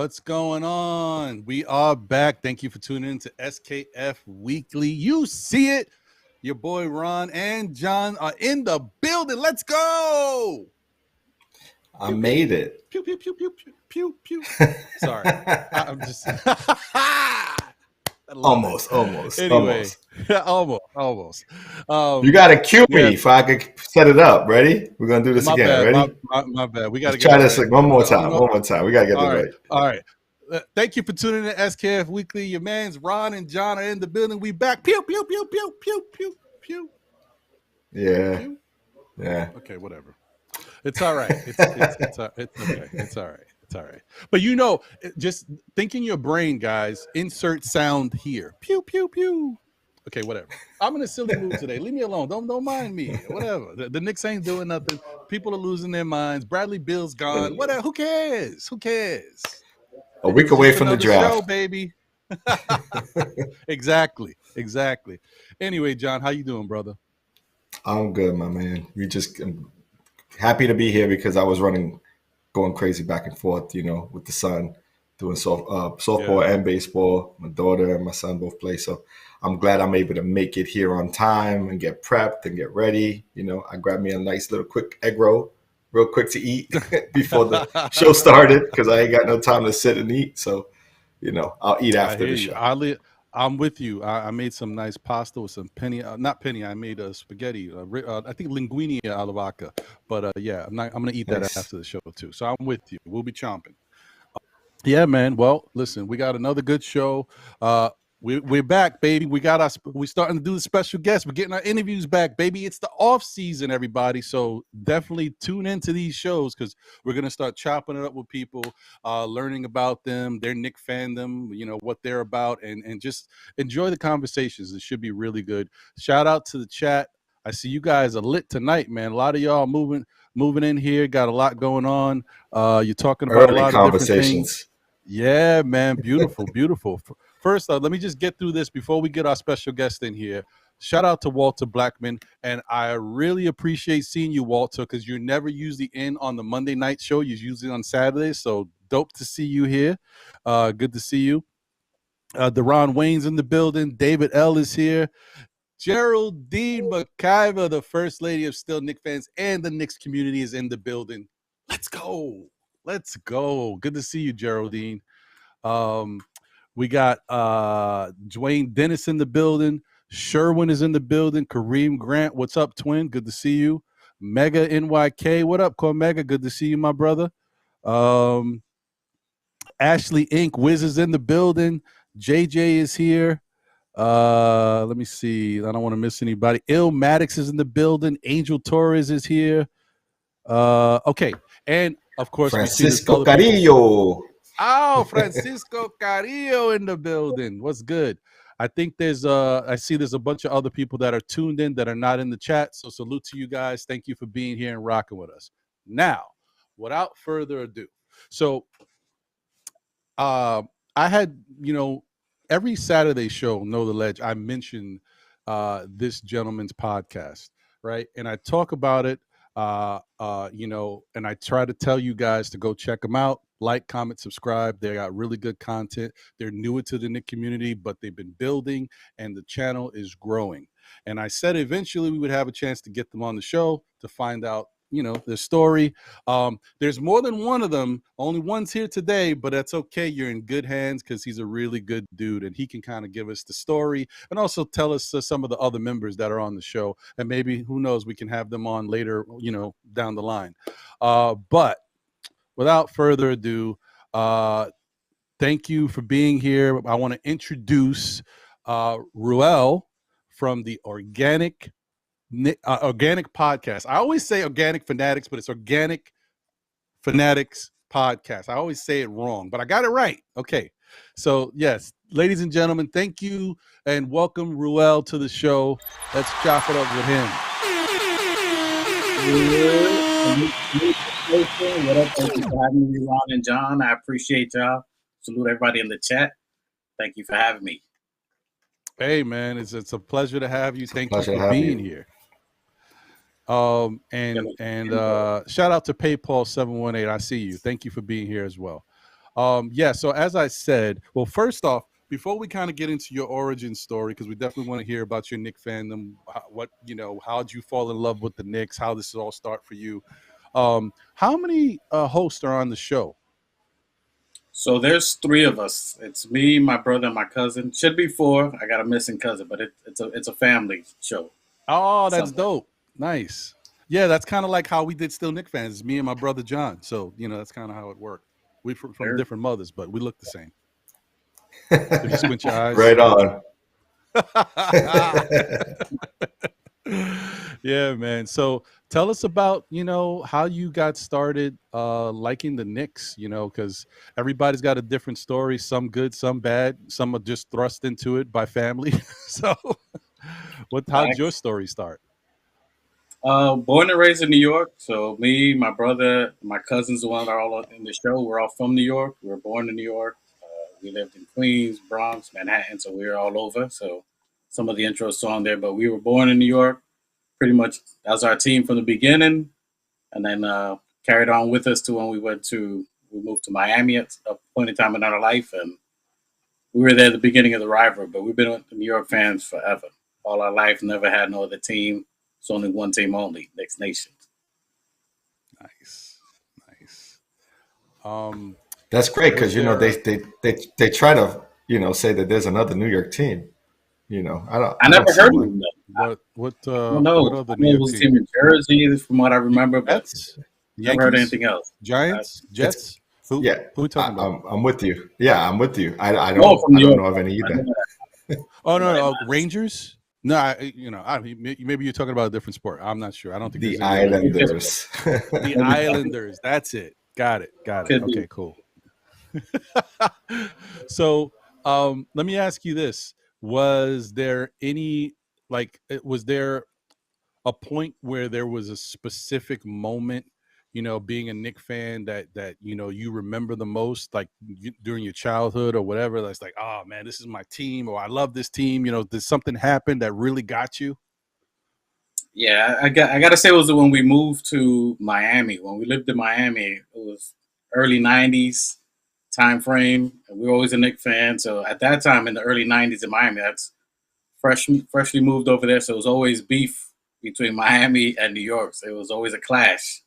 What's going on? We are back. Thank you for tuning in to SKF Weekly. You see it. Your boy Ron and John are in the building. Let's go. I made it. Pew, pew, pew, pew, pew, pew, pew. Sorry. I'm just... Almost. Anyway, almost. You got to cue me if I could set it up. Ready? We're going to do this again. Bad, Ready? My bad. We got to try this one more time. One more time. We got to get this right. All right. Thank you for tuning in to SKF Weekly. Your mans Ron and John are in the building. We back. Pew, pew, pew, pew, pew, pew, pew. Yeah. Pew. Yeah. Okay, whatever. It's all right. It's okay. It's all right. It's all right. But you know, just think in your brain, guys, insert sound here. Pew, pew, pew. Okay, whatever. I'm in a silly mood today. Leave me alone. Don't mind me. Whatever. The Knicks ain't doing nothing. People are losing their minds. Bradley Beal's gone. Whatever. Who cares? Who cares? A week away from the draft. Show, baby. Exactly. Anyway, John, how you doing, brother? I'm good, my man. I'm happy to be here because I was going crazy back and forth, with the son, doing softball and baseball. My daughter and my son both play. So I'm glad I'm able to make it here on time and get prepped and get ready. I grabbed me a nice little quick egg roll, real quick to eat before the show started because I ain't got no time to sit and eat. So, I'll eat after the show. I'm with you. I made some nice pasta with some I made a spaghetti. I think linguine alla vodka. But yeah, I'm gonna eat that after the show too. So I'm with you. We'll be chomping. Yeah, man. Well, listen, we got another good show. We're back, baby. We're starting to do the special guests. We're getting our interviews back, baby. It's the off season, everybody. So definitely tune into these shows because we're gonna start chopping it up with people, learning about them, their Knick fandom, what they're about, and just enjoy the conversations. It should be really good. Shout out to the chat. I see you guys are lit tonight, man. A lot of y'all moving in here. Got a lot going on. You're talking about a lot of different things. Yeah, man. Beautiful. First, let me just get through this before we get our special guest in here. Shout out to Walter Blackman. And I really appreciate seeing you, Walter, because you're never usually in on the Monday night show. You're usually on Saturdays. So dope to see you here. Good to see you. Deron Wayne's in the building. David L. is here. Geraldine McIver, the first lady of Still Knick fans and the Knicks community, is in the building. Let's go. Good to see you, Geraldine. We got Dwayne Dennis in the building. Sherwin is in the building. Kareem Grant, what's up, twin? Good to see you. Mega NYK, what up, Mega? Good to see you, my brother. Ashley Inc. Wiz is in the building. JJ is here. Let me see. I don't want to miss anybody. Il Maddox is in the building. Angel Torres is here. Okay. And of course, Francisco Carrillo. Oh, Francisco Carrillo in the building. What's good? I think I see there's a bunch of other people that are tuned in that are not in the chat. So salute to you guys. Thank you for being here and rocking with us. Now, without further ado. So I had, every Saturday show, Know the Ledge, I mention this gentleman's podcast, right? And I talk about it, and I try to tell you guys to go check them out. Like, comment, subscribe. They got really good content. They're newer to the Knick community, but they've been building, and the channel is growing. And I said eventually we would have a chance to get them on the show to find out, their story. There's more than one of them. Only one's here today, but that's okay. You're in good hands because he's a really good dude, and he can kind of give us the story and also tell us some of the other members that are on the show. And maybe, who knows, we can have them on later, down the line. But without further ado, thank you for being here. I want to introduce Revel from the OrgaKnick Podcast. I always say Organic Fanatics, but it's Organic Fanatics Podcast. I always say it wrong, but I got it right. Okay. So, yes, ladies and gentlemen, thank you and welcome Revel to the show. Let's chop it up with him. What up? Thank you for having me, Ron and John. I appreciate y'all. Salute everybody in the chat. Thank you for having me. Hey, man, it's a pleasure to have you. Thank you for being here. And shout out to PayPal 718. I see you. Thank you for being here as well. Yeah. So as I said, well, first off, before we kind of get into your origin story, because we definitely want to hear about your Knicks fandom, how'd you fall in love with the Knicks, how this all start for you. How many hosts are on the show? So there's 3 of us. It's me, my brother, and my cousin. Should be 4. I got a missing cousin, but it's a family show. Oh, that's dope. Nice. Yeah, that's kind of like how we did Still Knick Fans. It's me and my brother John. So, that's kind of how it worked. We're from different mothers, but we look the same. If you squint your eyes. Right on. Yeah, man. So tell us about, how you got started liking the Knicks, because everybody's got a different story, some good, some bad. Some are just thrust into it by family. So how'd your story start? Born and raised in New York. So me, my brother, my cousins, the one that are all in the show, we're all from New York. We were born in New York. We lived in Queens, Bronx, Manhattan. So we were all over. So some of the intros song there, but we were born in New York. Pretty much that was our team from the beginning, and then carried on with us to when we moved to Miami at a point in time in our life, and we were there at the beginning of the rivalry. But we've been New York fans forever, all our life. Never had no other team. It's only one team only, Knicks Nation. Nice. That's great because they try to say that there's another New York team. I never heard of them. What other New York team in Jersey, from what I remember, but never heard anything else. Giants, Jets. Who we talking about? I'm with you. Yeah, I'm with you. I don't know of any either. Oh no, Rangers. No, maybe you're talking about a different sport. I'm not sure. I don't think the Islanders. The Islanders. That's it. Got it. Okay, cool. So, let me ask you this: was there a point where there was a specific moment, being a Knick fan that you remember the most, like during your childhood or whatever? That's like, oh man, this is my team, or I love this team. Did something happen that really got you? Yeah, I got to say it was when we moved to Miami. When we lived in Miami, it was early '90s time frame. We were always a Knick fan, so at that time in the early '90s in Miami, that's freshly moved over there. So it was always beef between Miami and New York. So it was always a clash.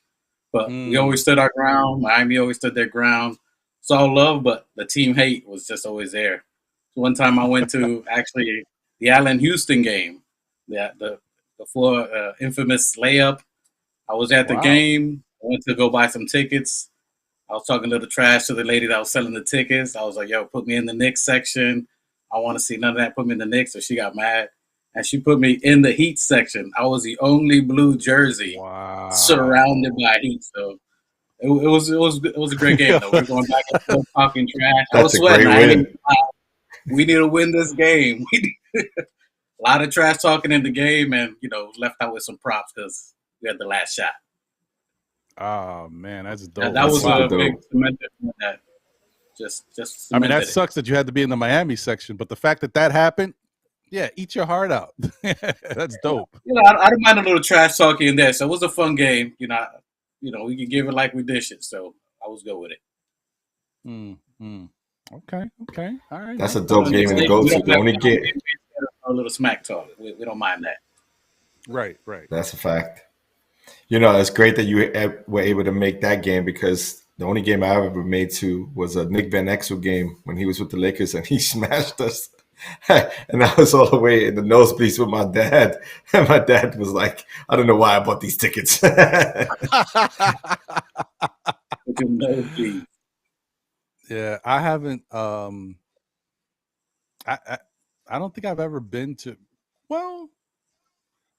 But we always stood our ground. Miami always stood their ground. It's all love, but the team hate was just always there. So one time I went to actually the Allen Houston game, the infamous layup. I was at the game. I went to go buy some tickets. I was talking a little trash to the lady that was selling the tickets. I was like, yo, put me in the Knicks section. I want to see none of that. Put me in the Knicks. So she got mad. And she put me in the Heat section. I was the only blue jersey surrounded by Heat. So it was a great game, though. We're going back and forth talking trash. I was sweating. We need to win this game. A lot of trash talking in the game, and left out with some props because we had the last shot. Oh man, that's dope. That was a big cemented that. Just I mean, that sucks that you had to be in the Miami section, but the fact that happened, yeah, eat your heart out. That's dope. I don't mind a little trash talking in there. So it was a fun game. We can give it like we dish it. So I was good with it. Okay. All right. That's a dope game to go to. The only game. A little smack talk. We don't mind that. Right. That's a fact. It's great that you were able to make that game because the only game I ever made to was a Nick Van Exel game when he was with the Lakers and he smashed us. And I was all the way in the nosebleeds with my dad. And my dad was like, I don't know why I bought these tickets. Yeah, I haven't. I don't think I've ever been to. Well,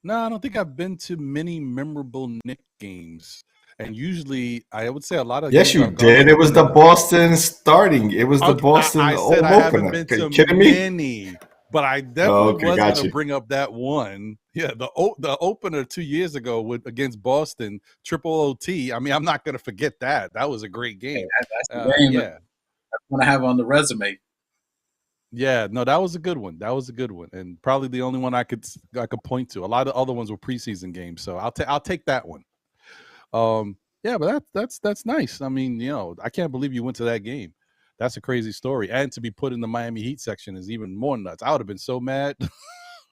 no, I don't think I've been to many memorable Knick games. And usually, I would say a lot of. Yes, you did. It was the Boston starting. It was the Boston opener. I haven't been to many, but I definitely was going to bring up that one. Yeah, the opener 2 years ago against Boston, triple OT. I mean, I'm not going to forget that. That was a great game. That's the game. Yeah, I want to have on the resume. Yeah, no, that was a good one. And probably the only one I could point to. A lot of other ones were preseason games, so I'll take that one. Yeah, but that's nice. I mean, I can't believe you went to that game. that's a crazy story. And to be put in the Miami Heat section is even more nuts. I would have been so mad.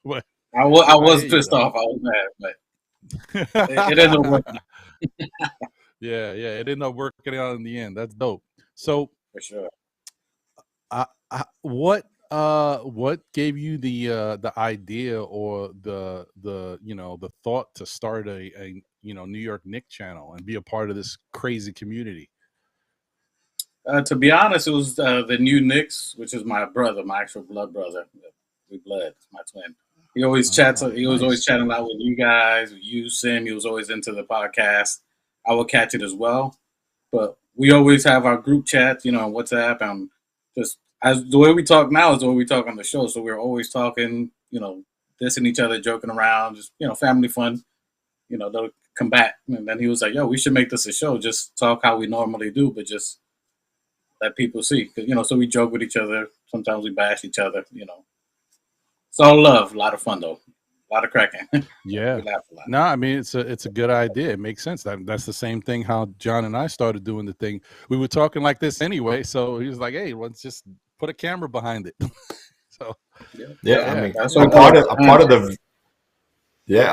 But I was pissed off. I was mad, but it ended up working. Yeah, it ended up working out in the end. That's dope. So For sure. What gave you the idea or the thought to start a New York Knicks channel and be a part of this crazy community? To be honest, it was the new Knicks, which is my brother, my actual blood brother. We blood, my twin. He always chats. He was always chatting out with you guys, with you, Sim. He was always into the podcast. I would catch it as well, but we always have our group chats, on WhatsApp, and just as the way we talk now is the way we talk on the show. So we're always talking, dissing each other, joking around, just family fun. They'll come back, and then he was like, "Yo, we should make this a show. Just talk how we normally do, but just let people see." Because so we joke with each other. Sometimes we bash each other. It's all love. A lot of fun though. A lot of cracking. Yeah. No, I mean it's a good idea. It makes sense. That's the same thing how John and I started doing the thing. We were talking like this anyway, so he was like, "Hey, let's just put a camera behind it." So I mean, a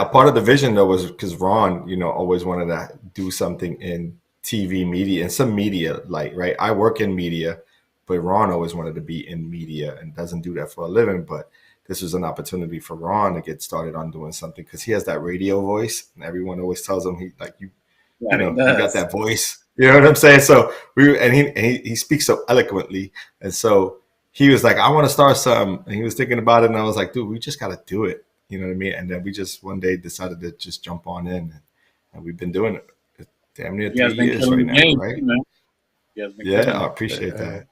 part of the vision though was because Ron, always wanted to do something in TV media and some media, right. I work in media, but Ron always wanted to be in media and doesn't do that for a living, but this was an opportunity for Ron to get started on doing something because he has that radio voice, and everyone always tells him you got that voice. You know what I'm saying? So he speaks so eloquently, and so he was like, "I want to start something," and he was thinking about it, and I was like, "Dude, we just got to do it." You know what I mean? And then we just one day decided to just jump on in, and we've been doing it damn near 3 years right now, right? Yeah, I appreciate that.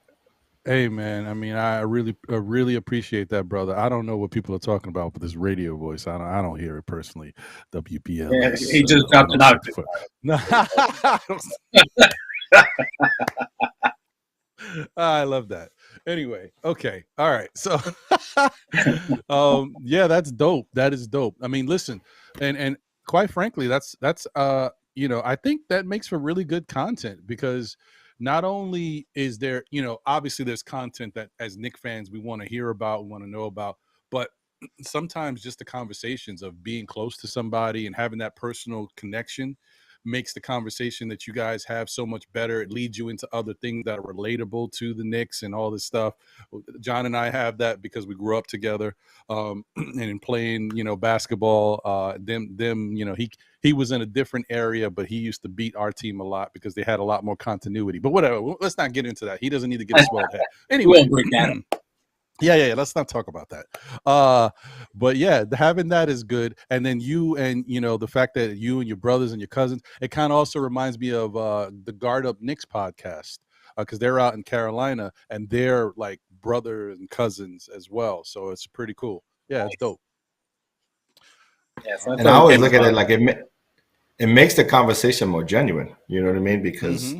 Hey man, I mean, I really appreciate that, brother. I don't know what people are talking about with this radio voice. I don't hear it personally. WPL. Yeah, he just dropped an octave. I love that. Anyway, okay, all right. So, yeah, that's dope. That is dope. I mean, listen, and quite frankly, that's I think that makes for really good content because. Not only is there, obviously there's content that as Knicks fans we want to hear about, we want to know about, but sometimes just the conversations of being close to somebody and having that personal connection makes the conversation that you guys have so much better. It leads you into other things that are relatable to the Knicks and all this stuff. John and I have that because we grew up together, and in playing, basketball. He was in a different area, but he used to beat our team a lot because they had a lot more continuity. But whatever, let's not get into that. He doesn't need to get a swelled head. Anyway. Yeah. Let's not talk about that. But yeah, having that is good. And then you and the fact that you and your brothers and your cousins, it kind of also reminds me of the Guard Up Knicks podcast because they're out in Carolina and they're like brothers and cousins as well. So it's pretty cool. Yeah, it's dope. Yeah, and I always look at it like it makes the conversation more genuine. You know what I mean? Because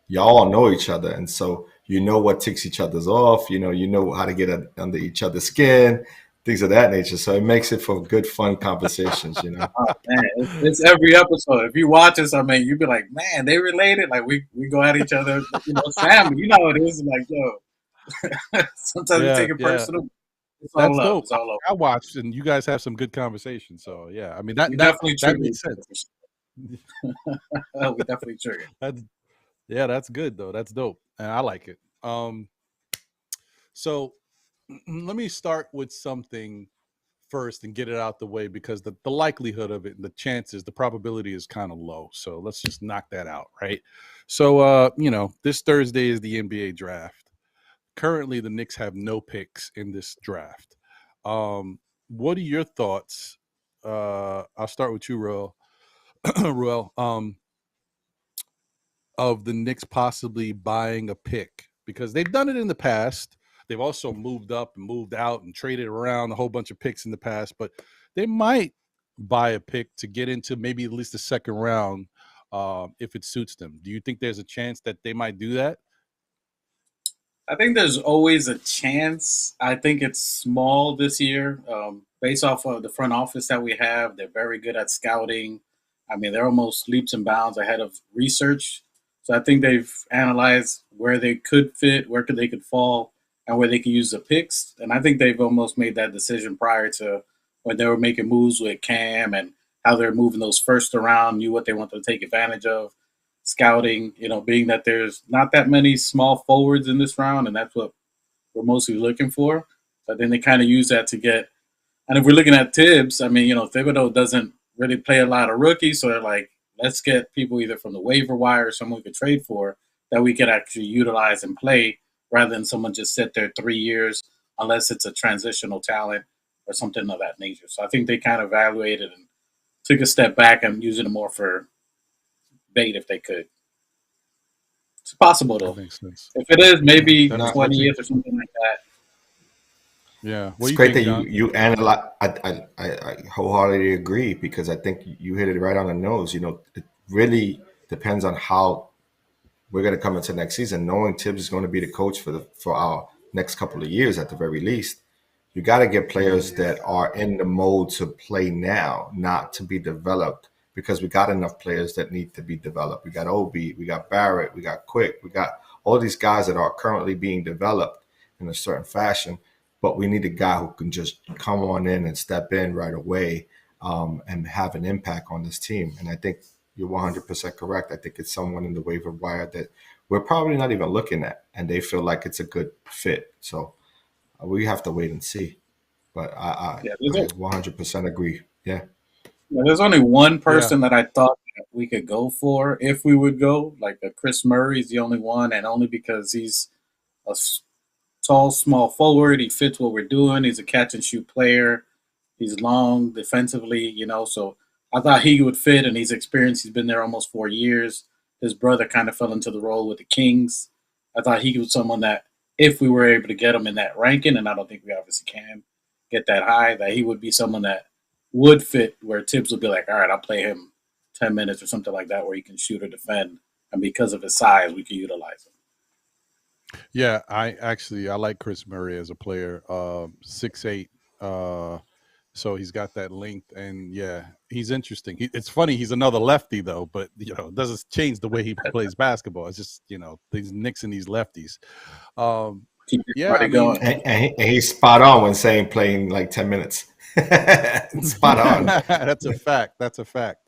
y'all all know each other, and so you know what ticks each other's off. You know how to get under each other's skin, things of that nature. So it makes it for good, fun conversations. Oh, man, it's every episode. If you watch us, you'd be like, man, they related. Like we go at each other. Family. You know how it is. Like, yo, sometimes we take it personal. That's dope. I watched, and you guys have some good conversation. So yeah, I mean that makes sense. We definitely triggered. That's good though. That's dope, and I like it. So let me start with something first and get it out the way because the likelihood of it, the chances, the probability is kind of low. So let's just knock that out, right? So this Thursday is the NBA draft. Currently, the Knicks have no picks in this draft. What are your thoughts? I'll start with you, Ruel. Of the Knicks possibly buying a pick because they've done it in the past. They've also moved up and moved out and traded around a whole bunch of picks in the past, but they might buy a pick to get into maybe at least the second round if it suits them. Do you think there's a chance that they might do that? I think there's always a chance. I think it's small this year. Based off of the front office that we have, they're very good at scouting. I mean, they're almost leaps and bounds ahead of research. So I think they've analyzed where they could fit, where they could fall, and where they could use the picks. And I think they've almost made that decision prior to when they were making moves with Cam and how they're moving those first around, knew what they wanted to take advantage of, scouting, being that there's not that many small forwards in this round, and that's what we're mostly looking for. But then they kind of use that to get. And if we're looking at Tibbs, I mean, Thibodeau doesn't really play a lot of rookies, so they're like, let's get people either from the waiver wire or someone we could trade for that we could actually utilize and play rather than someone just sit there 3 years unless it's a transitional talent or something of that nature. So I think they kind of evaluated and took a step back and using it more for bait if they could. It's possible, though. That makes sense. If it is, maybe 20 years or something like that. Yeah. It's great that you analyze. I wholeheartedly agree because I think you hit it right on the nose. It really depends on how we're going to come into next season. Knowing Tibbs is going to be the coach for our next couple of years at the very least, you got to get players that are in the mode to play now, not to be developed, because we got enough players that need to be developed. We got Obi, we got Barrett, we got Quick, we got all these guys that are currently being developed in a certain fashion. But we need a guy who can just come on in and step in right away and have an impact on this team. And I think you're 100% correct. I think it's someone in the waiver wire that we're probably not even looking at, and they feel like it's a good fit. So we have to wait and see. But I 100% agree. Yeah. There's only one person that I thought that we could go for if we would go. Like Chris Murray's the only one, and only because he's a tall, small forward. He fits what we're doing. He's a catch-and-shoot player. He's long defensively, so I thought he would fit, and he's experienced. He's been there almost 4 years. His brother kind of fell into the role with the Kings. I thought he was someone that, if we were able to get him in that ranking, and I don't think we obviously can get that high, that he would be someone that would fit where Tibbs would be like, all right, I'll play him 10 minutes or something like that where he can shoot or defend. And because of his size, we can utilize him. Yeah, I like Chris Murray as a player. 6'8", so he's got that length, and yeah, he's interesting. It's funny, he's another lefty though, but it doesn't change the way he plays basketball. It's just these Knicks and these lefties. And he's spot on when saying playing like 10 minutes. Spot on. That's a fact.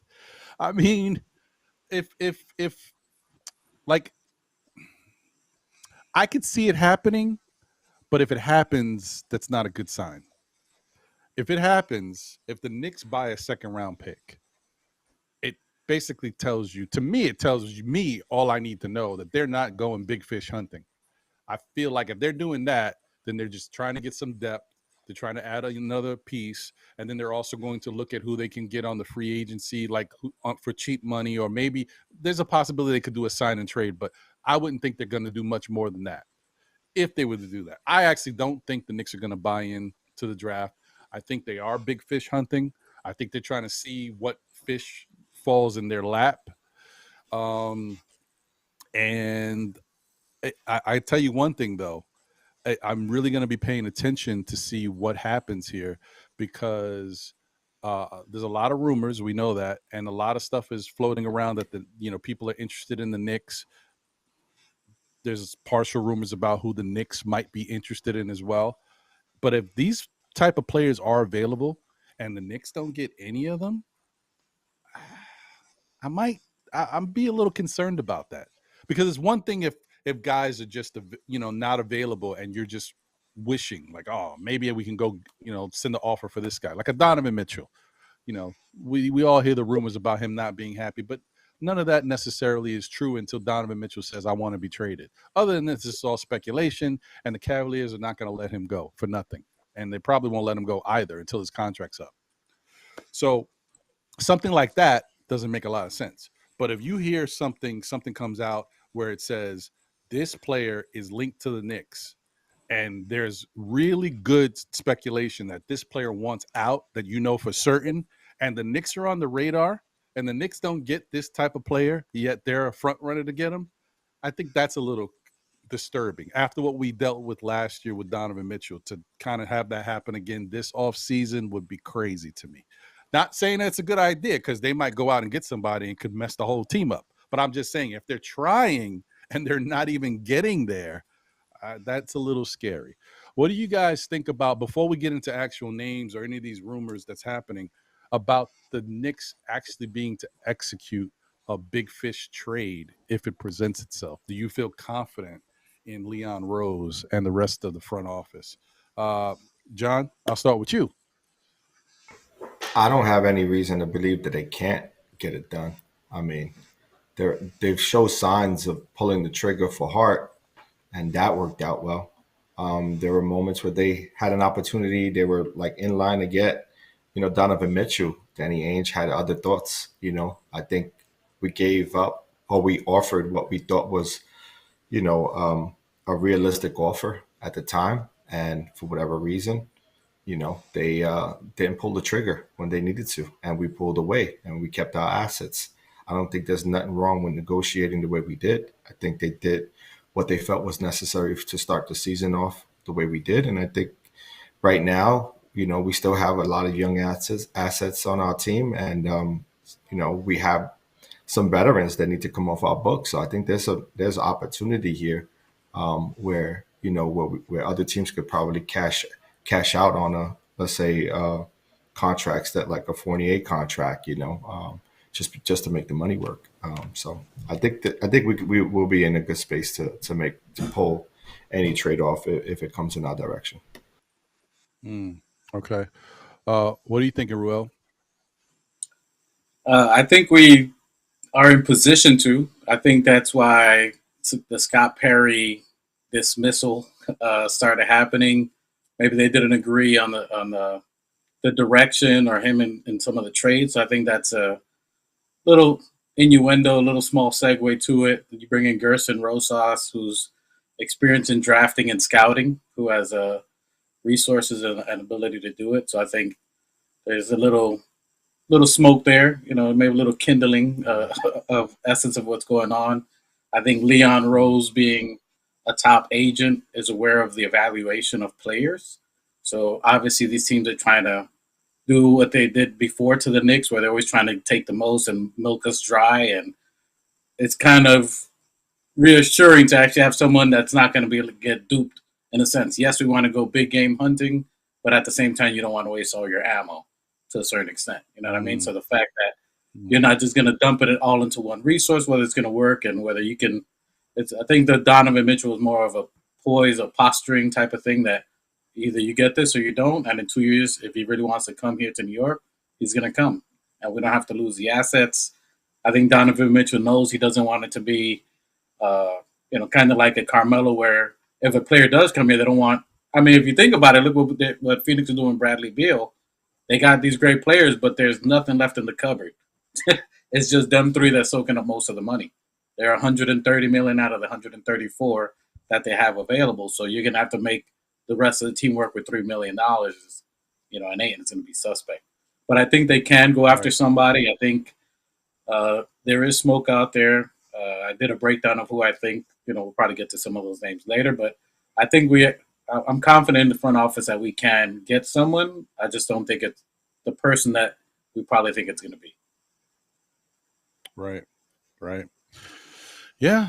I mean, if like, I could see it happening, but if it happens, that's not a good sign. If it happens, if the Knicks buy a second round pick, it basically tells you, to me, it tells me all I need to know, that they're not going big fish hunting. I feel like if they're doing that, then they're just trying to get some depth. They're trying to add another piece, and then they're also going to look at who they can get on the free agency, like for cheap money, or maybe there's a possibility they could do a sign and trade, but I wouldn't think they're going to do much more than that if they were to do that. I actually don't think the Knicks are going to buy in to the draft. I think they are big fish hunting. I think they're trying to see what fish falls in their lap. And I tell you one thing, though. I'm really going to be paying attention to see what happens here, because there's a lot of rumors. We know that, and a lot of stuff is floating around that people are interested in the Knicks. There's partial rumors about who the Knicks might be interested in as well. But if these type of players are available and the Knicks don't get any of them, I'm be a little concerned about that, because it's one thing if guys are just not available and you're just wishing like, oh, maybe we can go send an offer for this guy, like a Donovan Mitchell. We all hear the rumors about him not being happy, but none of that necessarily is true until Donovan Mitchell says, I want to be traded. Other than this, it's all speculation, and the Cavaliers are not going to let him go for nothing, and they probably won't let him go either until his contract's up. So something like that doesn't make a lot of sense. But if you hear something comes out where it says this player is linked to the Knicks, and there's really good speculation that this player wants out, that for certain, and the Knicks are on the radar, and the Knicks don't get this type of player, yet they're a front runner to get him, I think that's a little disturbing. After what we dealt with last year with Donovan Mitchell, to kind of have that happen again this offseason would be crazy to me. Not saying that's a good idea, because they might go out and get somebody and could mess the whole team up. But I'm just saying, if they're trying and they're not even getting there, that's a little scary. What do you guys think about, before we get into actual names or any of these rumors that's happening, about the Knicks actually being to execute a big fish trade if it presents itself? Do you feel confident in Leon Rose and the rest of the front office? John, I'll start with you. I don't have any reason to believe that they can't get it done. I mean, they've shown signs of pulling the trigger for Hart, and that worked out well. There were moments where they had an opportunity. They were like in line to get, Donovan Mitchell. Danny Ainge had other thoughts. I think we gave up, or we offered what we thought was, a realistic offer at the time. And for whatever reason, they didn't pull the trigger when they needed to, and we pulled away and we kept our assets. I don't think there's nothing wrong with negotiating the way we did. I think they did what they felt was necessary to start the season off the way we did. And I think right now, we still have a lot of young assets on our team, and we have some veterans that need to come off our books. So I think there's an opportunity here where where other teams could probably cash out on let's say contracts that, like a Fournier contract, just to make the money work. So I think we will be in a good space to pull any trade off if it comes in our direction. Okay. What are you thinking, Revel? I think we are in position to. I think that's why the Scott Perry dismissal started happening. Maybe they didn't agree on the direction, or him in some of the trades. So I think that's a little innuendo, a little small segue to it. You bring in Gerson Rosas, who's experienced in drafting and scouting, who has resources and ability to do it. So I think there's a little smoke there, maybe a little kindling of essence of what's going on. I think Leon Rose, being a top agent, is aware of the evaluation of players. So obviously these teams are trying to do what they did before to the Knicks, where they're always trying to take the most and milk us dry. And it's kind of reassuring to actually have someone that's not going to be able to get duped, in a sense. Yes, we want to go big game hunting, but at the same time, you don't want to waste all your ammo to a certain extent. You know what I mean? So the fact that you're not just going to dump it all into one resource, whether it's going to work and whether you can. I think the Donovan Mitchell is more of a poise, a posturing type of thing, that either you get this or you don't. And in 2 years, if he really wants to come here to New York, he's going to come. And we don't have to lose the assets. I think Donovan Mitchell knows he doesn't want it to be, kind of like a Carmelo, where if a player does come here, they don't want. I mean, if you think about it, look what Phoenix is doing with Bradley Beal. They got these great players, but there's nothing left in the cupboard. It's just them three that's soaking up most of the money. They're 130 million out of the 134 that they have available. So you're going to have to make the rest of the team work with $3 million, and it's going to be suspect. But I think they can go after somebody. I think there is smoke out there. I did a breakdown of who I think, we'll probably get to some of those names later, but I think I'm confident in the front office that we can get someone. I just don't think it's the person that we probably think it's going to be. Right. Yeah.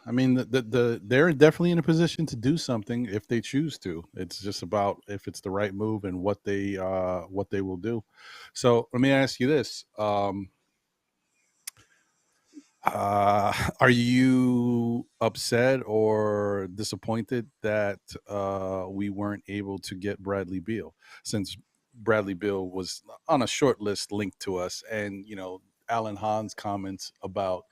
I mean, they're definitely in a position to do something if they choose to. It's just about if it's the right move and what they will do. So let me ask you this: are you upset or disappointed that we weren't able to get Bradley Beal, since Bradley Beal was on a short list linked to us, and Alan Hahn's comments about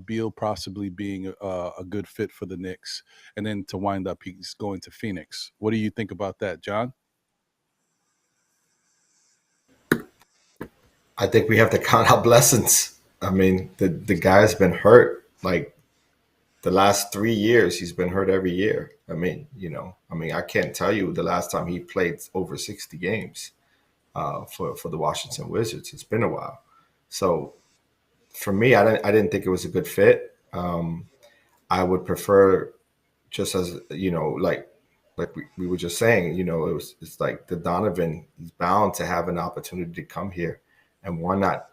Beal possibly being a good fit for the Knicks, and then to wind up he's going to Phoenix. What do you think about that, John? I think we have to count our blessings. I mean, the guy's been hurt like the last 3 years. He's been hurt every year. I mean, I can't tell you the last time he played over 60 games for the Washington Wizards. It's been a while. So for me, I didn't think it was a good fit. I would prefer, just as like we were just saying, it's like the Donovan. He's bound to have an opportunity to come here, and why not,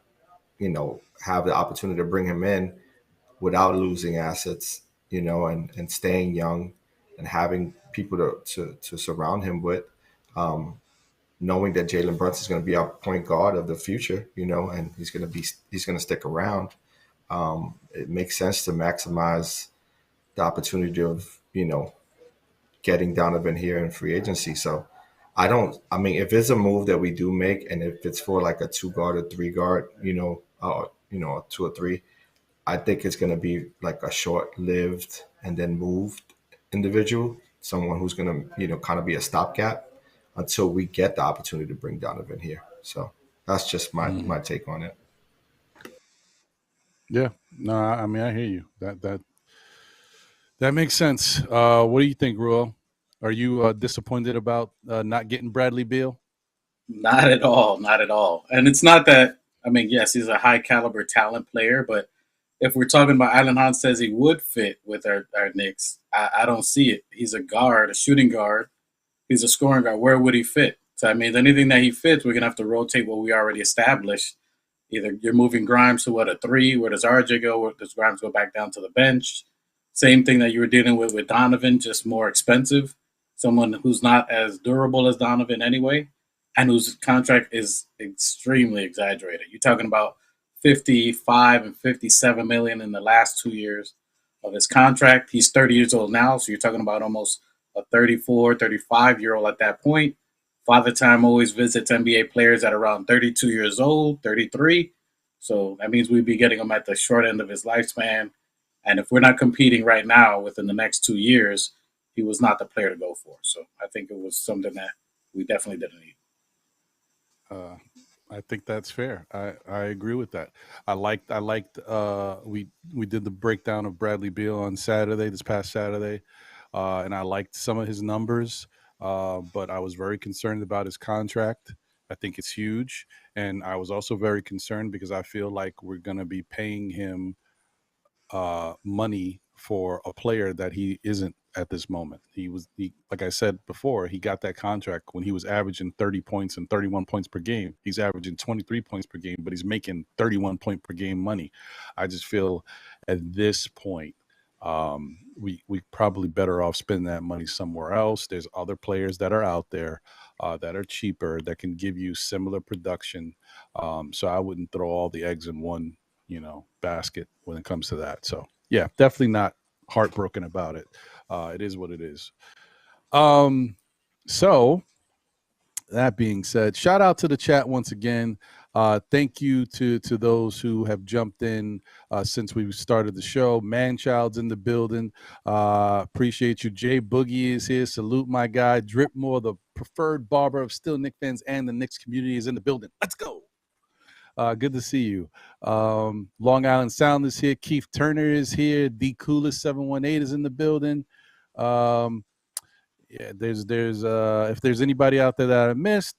have the opportunity to bring him in without losing assets, you know, and staying young and having people to surround him with, knowing that Jalen Brunson is going to be our point guard of the future, you know, and he's going to stick around. It makes sense to maximize the opportunity of, you know, getting Donovan here in free agency. So I mean, if it's a move that we do make, and if it's for like a 2 guard or 3 guard, you know, 2 or 3, I think it's going to be like a short-lived and then moved individual, someone who's going to, you know, kind of be a stopgap until we get the opportunity to bring Donovan here. So that's just my take on it. Yeah, no, I mean, I hear you. That makes sense. What do you think, Ruel? Are you disappointed about not getting Bradley Beal? Not at all. Not at all. And it's not that, I mean, yes, he's a high caliber talent player, but if we're talking about Alan Hahn says he would fit with our Knicks, I don't see it. He's a guard, a shooting guard. He's a scoring guard. Where would he fit? So, I mean, anything that he fits, we're going to have to rotate what we already established. Either you're moving Grimes to a 3, where does RJ go? Where does Grimes go back down to the bench? Same thing that you were dealing with Donovan, just more expensive. Someone who's not as durable as Donovan anyway, and whose contract is extremely exaggerated. You're talking about 55 and 57 million in the last 2 years of his contract. He's 30 years old now, so you're talking about almost a 34, 35-year-old at that point. Father Time always visits NBA players at around 32 years old, 33. So that means we'd be getting him at the short end of his lifespan. And if we're not competing right now within the next 2 years, he was not the player to go for. So I think it was something that we definitely didn't need. I think that's fair. I agree with that. I liked we did the breakdown of Bradley Beal on Saturday, this past Saturday, and I liked some of his numbers, but I was very concerned about his contract. I think it's huge, and I was also very concerned because I feel like we're going to be paying him money for a player that he isn't at this moment. He like I said before, he got that contract when he was averaging 30 points and 31 points per game. He's averaging 23 points per game, but he's making 31 point per game money. I just feel at this point, we probably better off spending that money somewhere else. There's other players that are out there that are cheaper that can give you similar production. So I wouldn't throw all the eggs in one, basket when it comes to that. So yeah, definitely not heartbroken about it. It is what it is. So that being said, shout out to the chat once again. Thank you to those who have jumped in since we started the show. Manchild's in the building. Appreciate you. Jay Boogie is here. Salute my guy. Dripmore, the preferred barber of still Knicks fans and the Knicks community, is in the building. Let's go. Good to see you. Long Island Sound is here. Keith Turner is here. D Coolest 718 is in the building. Yeah, there's if there's anybody out there that I missed,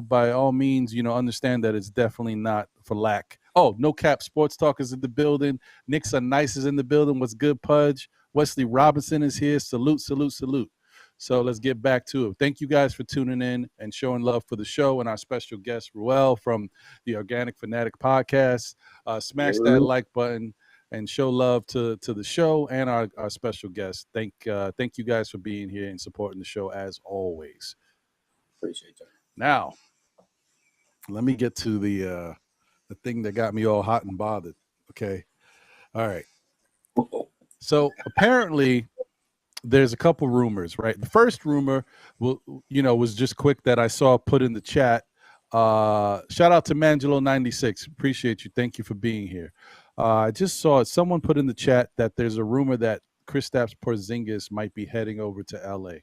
by all means, understand that it's definitely not for lack. Oh, No Cap Sports Talk is in the building. Knicks Are Nice is in the building. What's good, Pudge? Wesley Robinson is here. Salute, salute, salute. So let's get back to it. Thank you guys for tuning in and showing love for the show and our special guest, Ruel from the Organic Fanatic Podcast. Smash that like button and show love to the show and our special guest. Thank you guys for being here and supporting the show as always. Appreciate that. Now, let me get to the thing that got me all hot and bothered. Okay. All right. So apparently there's a couple rumors, right? The first rumor was just quick that I saw put in the chat. Shout out to Mangelo96. Appreciate you. Thank you for being here. I just saw someone put in the chat that there's a rumor that Kristaps Porzingis might be heading over to LA.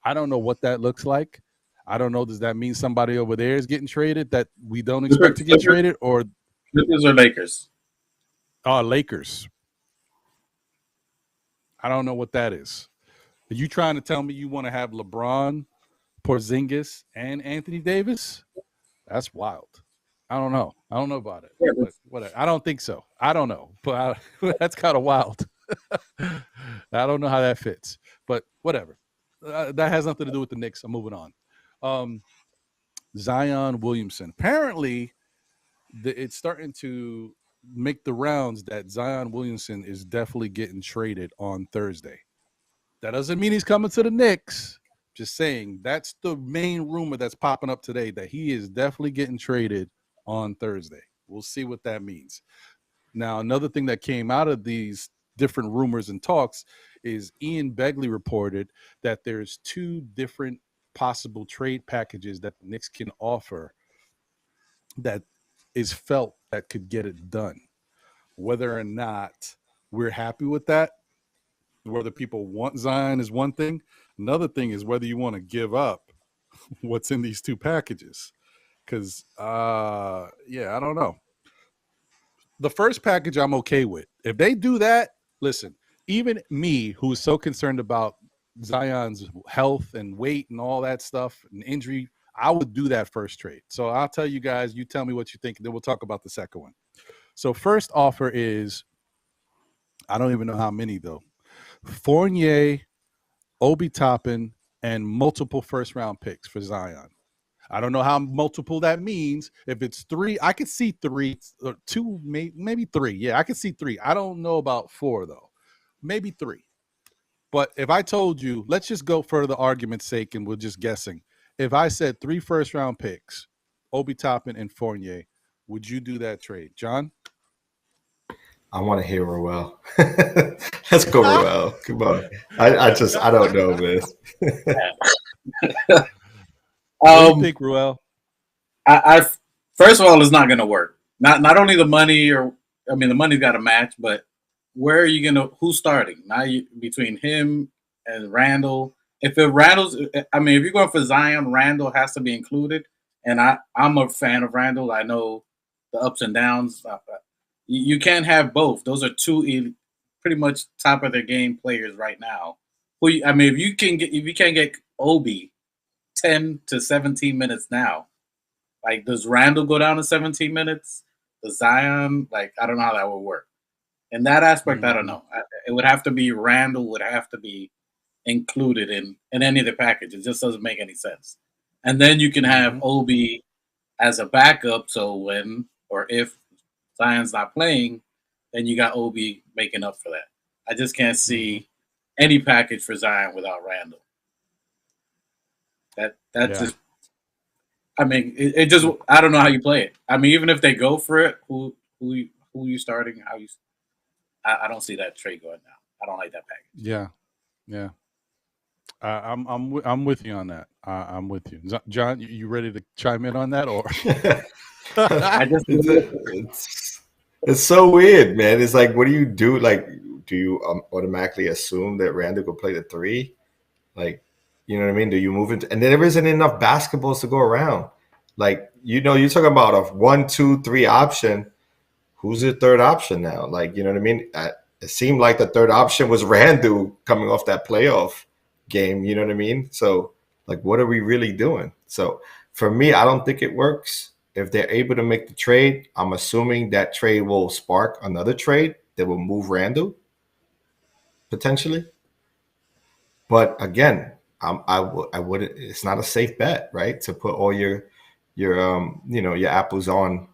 I don't know what that looks like. I don't know. Does that mean somebody over there is getting traded that we don't expect to get traded, or Clippers or Lakers? Lakers. I don't know what that is. Are you trying to tell me you want to have LeBron, Porzingis, and Anthony Davis? That's wild. I don't know. I don't know about it. Yeah, but whatever. I don't think so. I don't know. But that's kind of wild. I don't know how that fits. But whatever. That has nothing to do with the Knicks. I'm moving on. Zion Williamson. Apparently, it's starting to make the rounds that Zion Williamson is definitely getting traded on Thursday. That doesn't mean he's coming to the Knicks. Just saying that's the main rumor that's popping up today, that he is definitely getting traded on Thursday. We'll see what that means. Now, another thing that came out of these different rumors and talks is Ian Begley reported that there's 2 different possible trade packages that the Knicks can offer that is felt that could get it done. Whether or not we're happy with that, whether people want Zion is one thing. Another thing is whether you want to give up what's in these 2 packages. Because, I don't know. The first package I'm okay with. If they do that, listen, even me, who is so concerned about Zion's health and weight and all that stuff and injury, I would do that first trade. So I'll tell you guys, you tell me what you think, and then we'll talk about the second one. So first offer is, I don't even know how many, though. Fournier, Obi Toppin, and multiple first-round picks for Zion. I don't know how multiple that means. If it's 3, I could see 3 or 2, maybe 3. Yeah, I could see 3. I don't know about 4, though. Maybe 3. But if I told you, let's just go for the argument's sake, and we're just guessing. If I said 3 first-round picks, Obi Toppin and Fournier, would you do that trade? John? I want to hear Revel. Let's go, Revel. Come on. I don't know, man. What do you think, Ruel? I first of all, it's not going to work. Not only the money, the money's got to match, but where are you going to? Who's starting? Now between him and Randle. If you're going for Zion, Randle has to be included, and I'm a fan of Randle. I know the ups and downs. You can't have both. Those are 2 pretty much top of their game players right now. If you can't get Obi 10 to 17 minutes now, like, does Randle go down to 17 minutes? Does Zion, I don't know how that would work. In that aspect, I don't know. It would have to be Randle would have to be included in any of the package. It just doesn't make any sense. And then you can have Obi as a backup, so when or if Zion's not playing, then you got Obi making up for that. I just can't see any package for Zion without Randle. Just, it just, I don't know how you play it. Even if they go for it, who you starting? I don't see that trade going down. I don't like that package. Yeah. I'm with you on that. I'm with you, John. You ready to chime in on that, or? It's so weird, man. It's like, what do you do? Like, do you automatically assume that Randle could play the 3? Like, you know what I mean? Do you move into, and there isn't enough basketballs to go around. Like, you're talking about a 1, 2, 3 option. Who's the third option now? Like, you know what I mean? It seemed like the third option was Randle coming off that playoff game. You know what I mean? So, like, what are we really doing? So, for me, I don't think it works. If they're able to make the trade, I'm assuming that trade will spark another trade that will move Randle potentially. But again, I wouldn't. It's not a safe bet, right? To put all your apples on,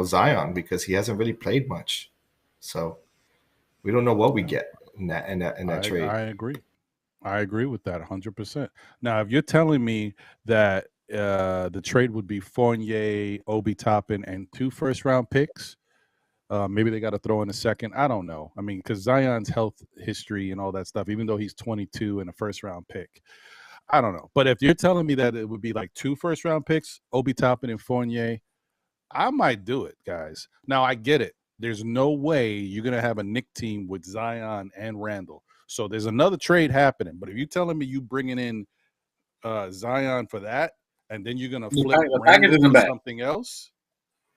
Zion, because he hasn't really played much. So we don't know what we get in that trade. I agree with that 100%. Now, if you're telling me that the trade would be Fournier, Obi Toppin, and 2 first-round picks, maybe they got to throw in a second. I don't know. Because Zion's health history and all that stuff, even though he's 22 and a first-round pick, I don't know. But if you're telling me that it would be like 2 first-round picks, Obi Toppin and Fournier, I might do it, guys. Now, I get it. There's no way you're going to have a Knicks team with Zion and Randle. So there's another trade happening. But if you're telling me you bringing in Zion for that, and then you're going to flip Randle for something else,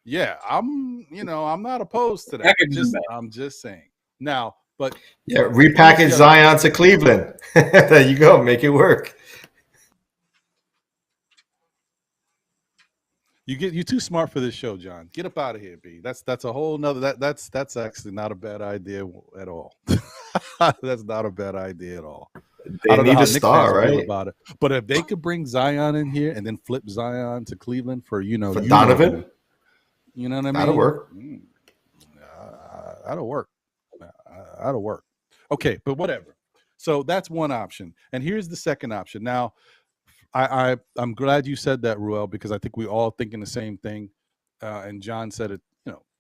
yeah, I'm not opposed to that. I'm just saying. Now, but yeah, repackage Zion to Cleveland. There you go. Make it work. You're too smart for this show, John. Get up out of here, B. That's a whole nother. That's actually not a bad idea at all. That's not a bad idea at all. They need a star, right? About it. But if they could bring Zion in here and then flip Zion to Cleveland for Donovan, you know what I mean? That'll work. That'll work. That'll work. Okay, but whatever. So that's one option. And here's the second option. Now, I'm glad you said that, Ruel, because I think we all thinking the same thing. And John said it,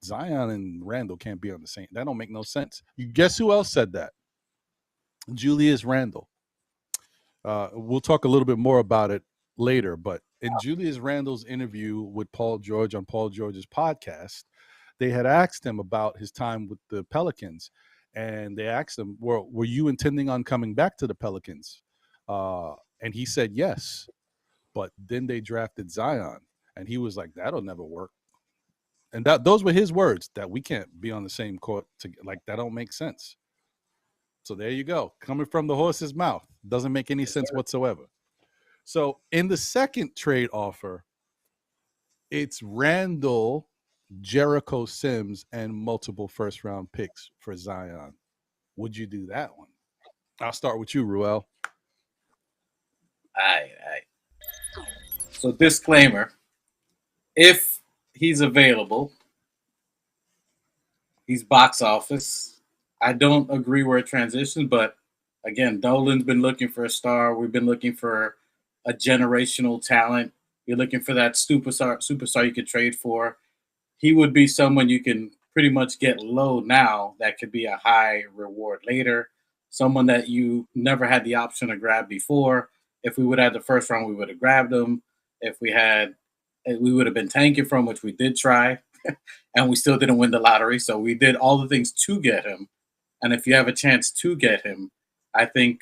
Zion and Randle can't be on the same. That don't make no sense. You guess who else said that? Julius Randle. We'll talk a little bit more about it later, but in Julius Randle's interview with Paul George on Paul George's podcast, they had asked him about his time with the Pelicans, and they asked him, were you intending on coming back to the Pelicans? And he said yes, but then they drafted Zion, and he was like, that'll never work. And those were his words, that we can't be on the same court. That don't make sense. So there you go. Coming from the horse's mouth. Doesn't make any sense whatsoever. So in the second trade offer, it's Randle, Jericho Sims, and multiple first-round picks for Zion. Would you do that one? I'll start with you, Ruel. All right. So disclaimer, if he's available, he's box office. I don't agree where it transitions, but again, Dolan's been looking for a star. We've been looking for a generational talent. You're looking for that superstar you could trade for. He would be someone you can pretty much get low now that could be a high reward later. Someone that you never had the option to grab before. If we would have had the first round, we would have grabbed him. If we would have been tanking from, which we did try, and we still didn't win the lottery. So we did all the things to get him. And if you have a chance to get him, I think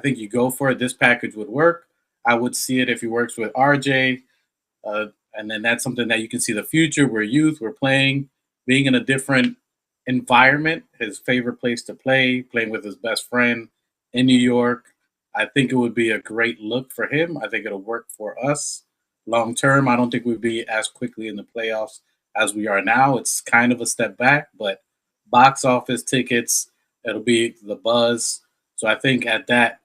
you go for it. This package would work. I would see it if he works with RJ. And then that's something that you can see the future. We're youth. We're playing. Being in a different environment, his favorite place to play, playing with his best friend in New York. I think it would be a great look for him. I think it'll work for us long term. I don't think we'd be as quickly in the playoffs as we are now. It's kind of a step back, but box office tickets, it'll be the buzz. So I think at that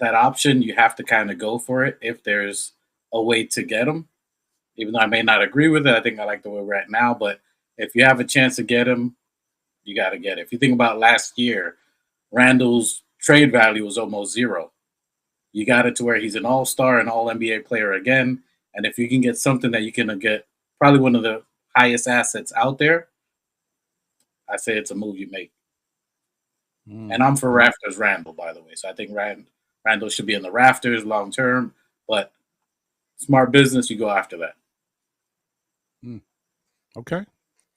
option, you have to kind of go for it if there's a way to get him. Even though I may not agree with it, I think I like the way we're at now. But if you have a chance to get him, you got to get it. If you think about last year, Randle's trade value was almost zero. You got it to where he's an all-star, an all-NBA player again. And if you can get something that you can get, probably one of the highest assets out there, I say it's a move you make. And I'm for Rafters Randle, by the way. So I think Randle should be in the Rafters long term. But smart business, you go after that. Okay.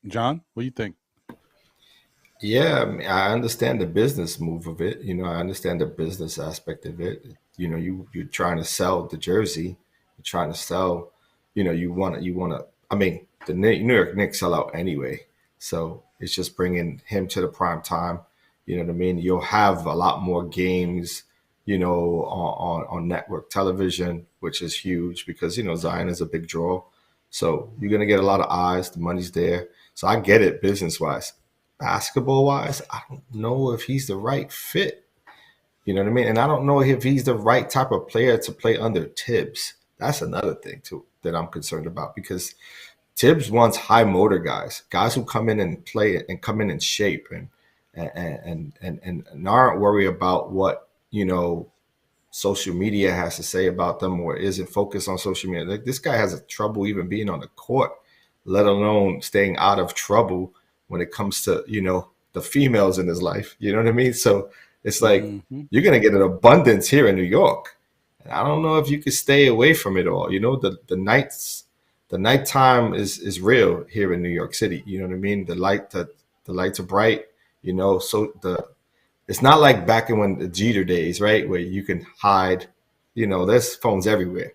John, what do you think? Yeah, I understand the business move of it. I understand the business aspect of it. You're trying to sell the jersey. You're trying to sell, you want to, I mean, the New York Knicks sell out anyway. So it's just bringing him to the prime time. You know what I mean? You'll have a lot more games, on network television, which is huge because, Zion is a big draw. So you're going to get a lot of eyes. The money's there. So I get it business-wise. Basketball-wise, I don't know if he's the right fit. You know what I mean? And I don't know if he's the right type of player to play under Tibbs. That's another thing, too, that I'm concerned about because Tibbs wants high motor guys who come in and play and come in shape and aren't worried about what, social media has to say about them or isn't focused on social media. Like, this guy has trouble even being on the court, let alone staying out of trouble when it comes to, the females in his life. You know what I mean? So it's like you're going to get an abundance here in New York. And I don't know if you could stay away from it all. The nighttime is real here in New York City. You know what I mean? The lights are bright, so it's not like back in the Jeter days, right? Where you can hide, there's phones everywhere,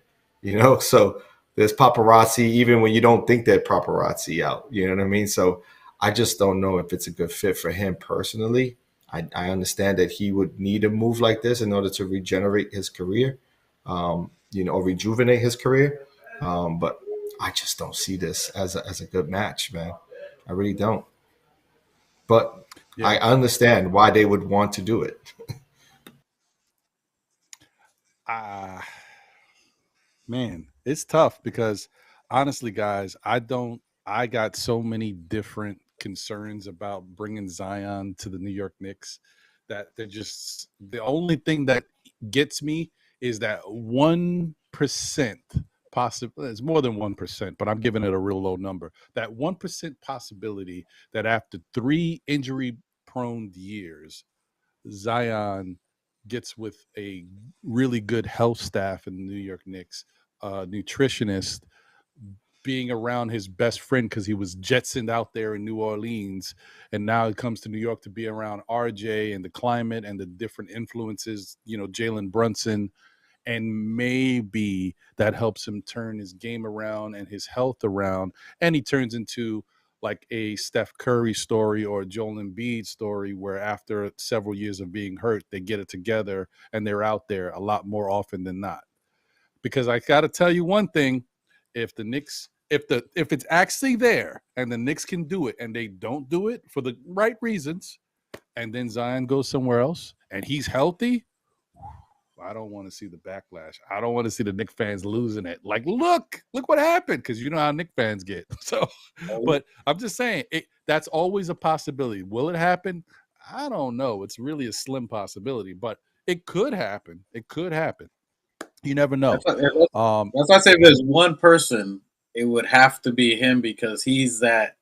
so there's paparazzi even when you don't think they're paparazzi out. You know what I mean? So I just don't know if it's a good fit for him personally. I understand that he would need a move like this in order to regenerate his career, or rejuvenate his career. But I just don't see this as a good match, man. I really don't. But yeah. I understand why they would want to do it. Man, it's tough because honestly, guys, I got so many different concerns about bringing Zion to the New York Knicks. That they're just the only thing that gets me is that 1% possible. It's more than 1%, but I'm giving it a real low number. That 1% possibility that after 3 injury-prone years, Zion gets with a really good health staff in the New York Knicks, nutritionist, being around his best friend because he was jetsoned out there in New Orleans, and now he comes to New York to be around RJ and the climate and the different influences, Jalen Brunson, and maybe that helps him turn his game around and his health around, and he turns into like a Steph Curry story or a Joel Embiid story where after several years of being hurt, they get it together and they're out there a lot more often than not. Because I got to tell you one thing, if the Knicks, if it's actually there and the Knicks can do it and they don't do it for the right reasons, and then Zion goes somewhere else and he's healthy, I don't want to see the backlash. I don't want to see the Knicks fans losing it. Like, look what happened, because you know how Knicks fans get. So, but I'm just saying, that's always a possibility. Will it happen? I don't know. It's really a slim possibility, but it could happen. It could happen. You never know. That's why I say if there's one person, it would have to be him, because he's that,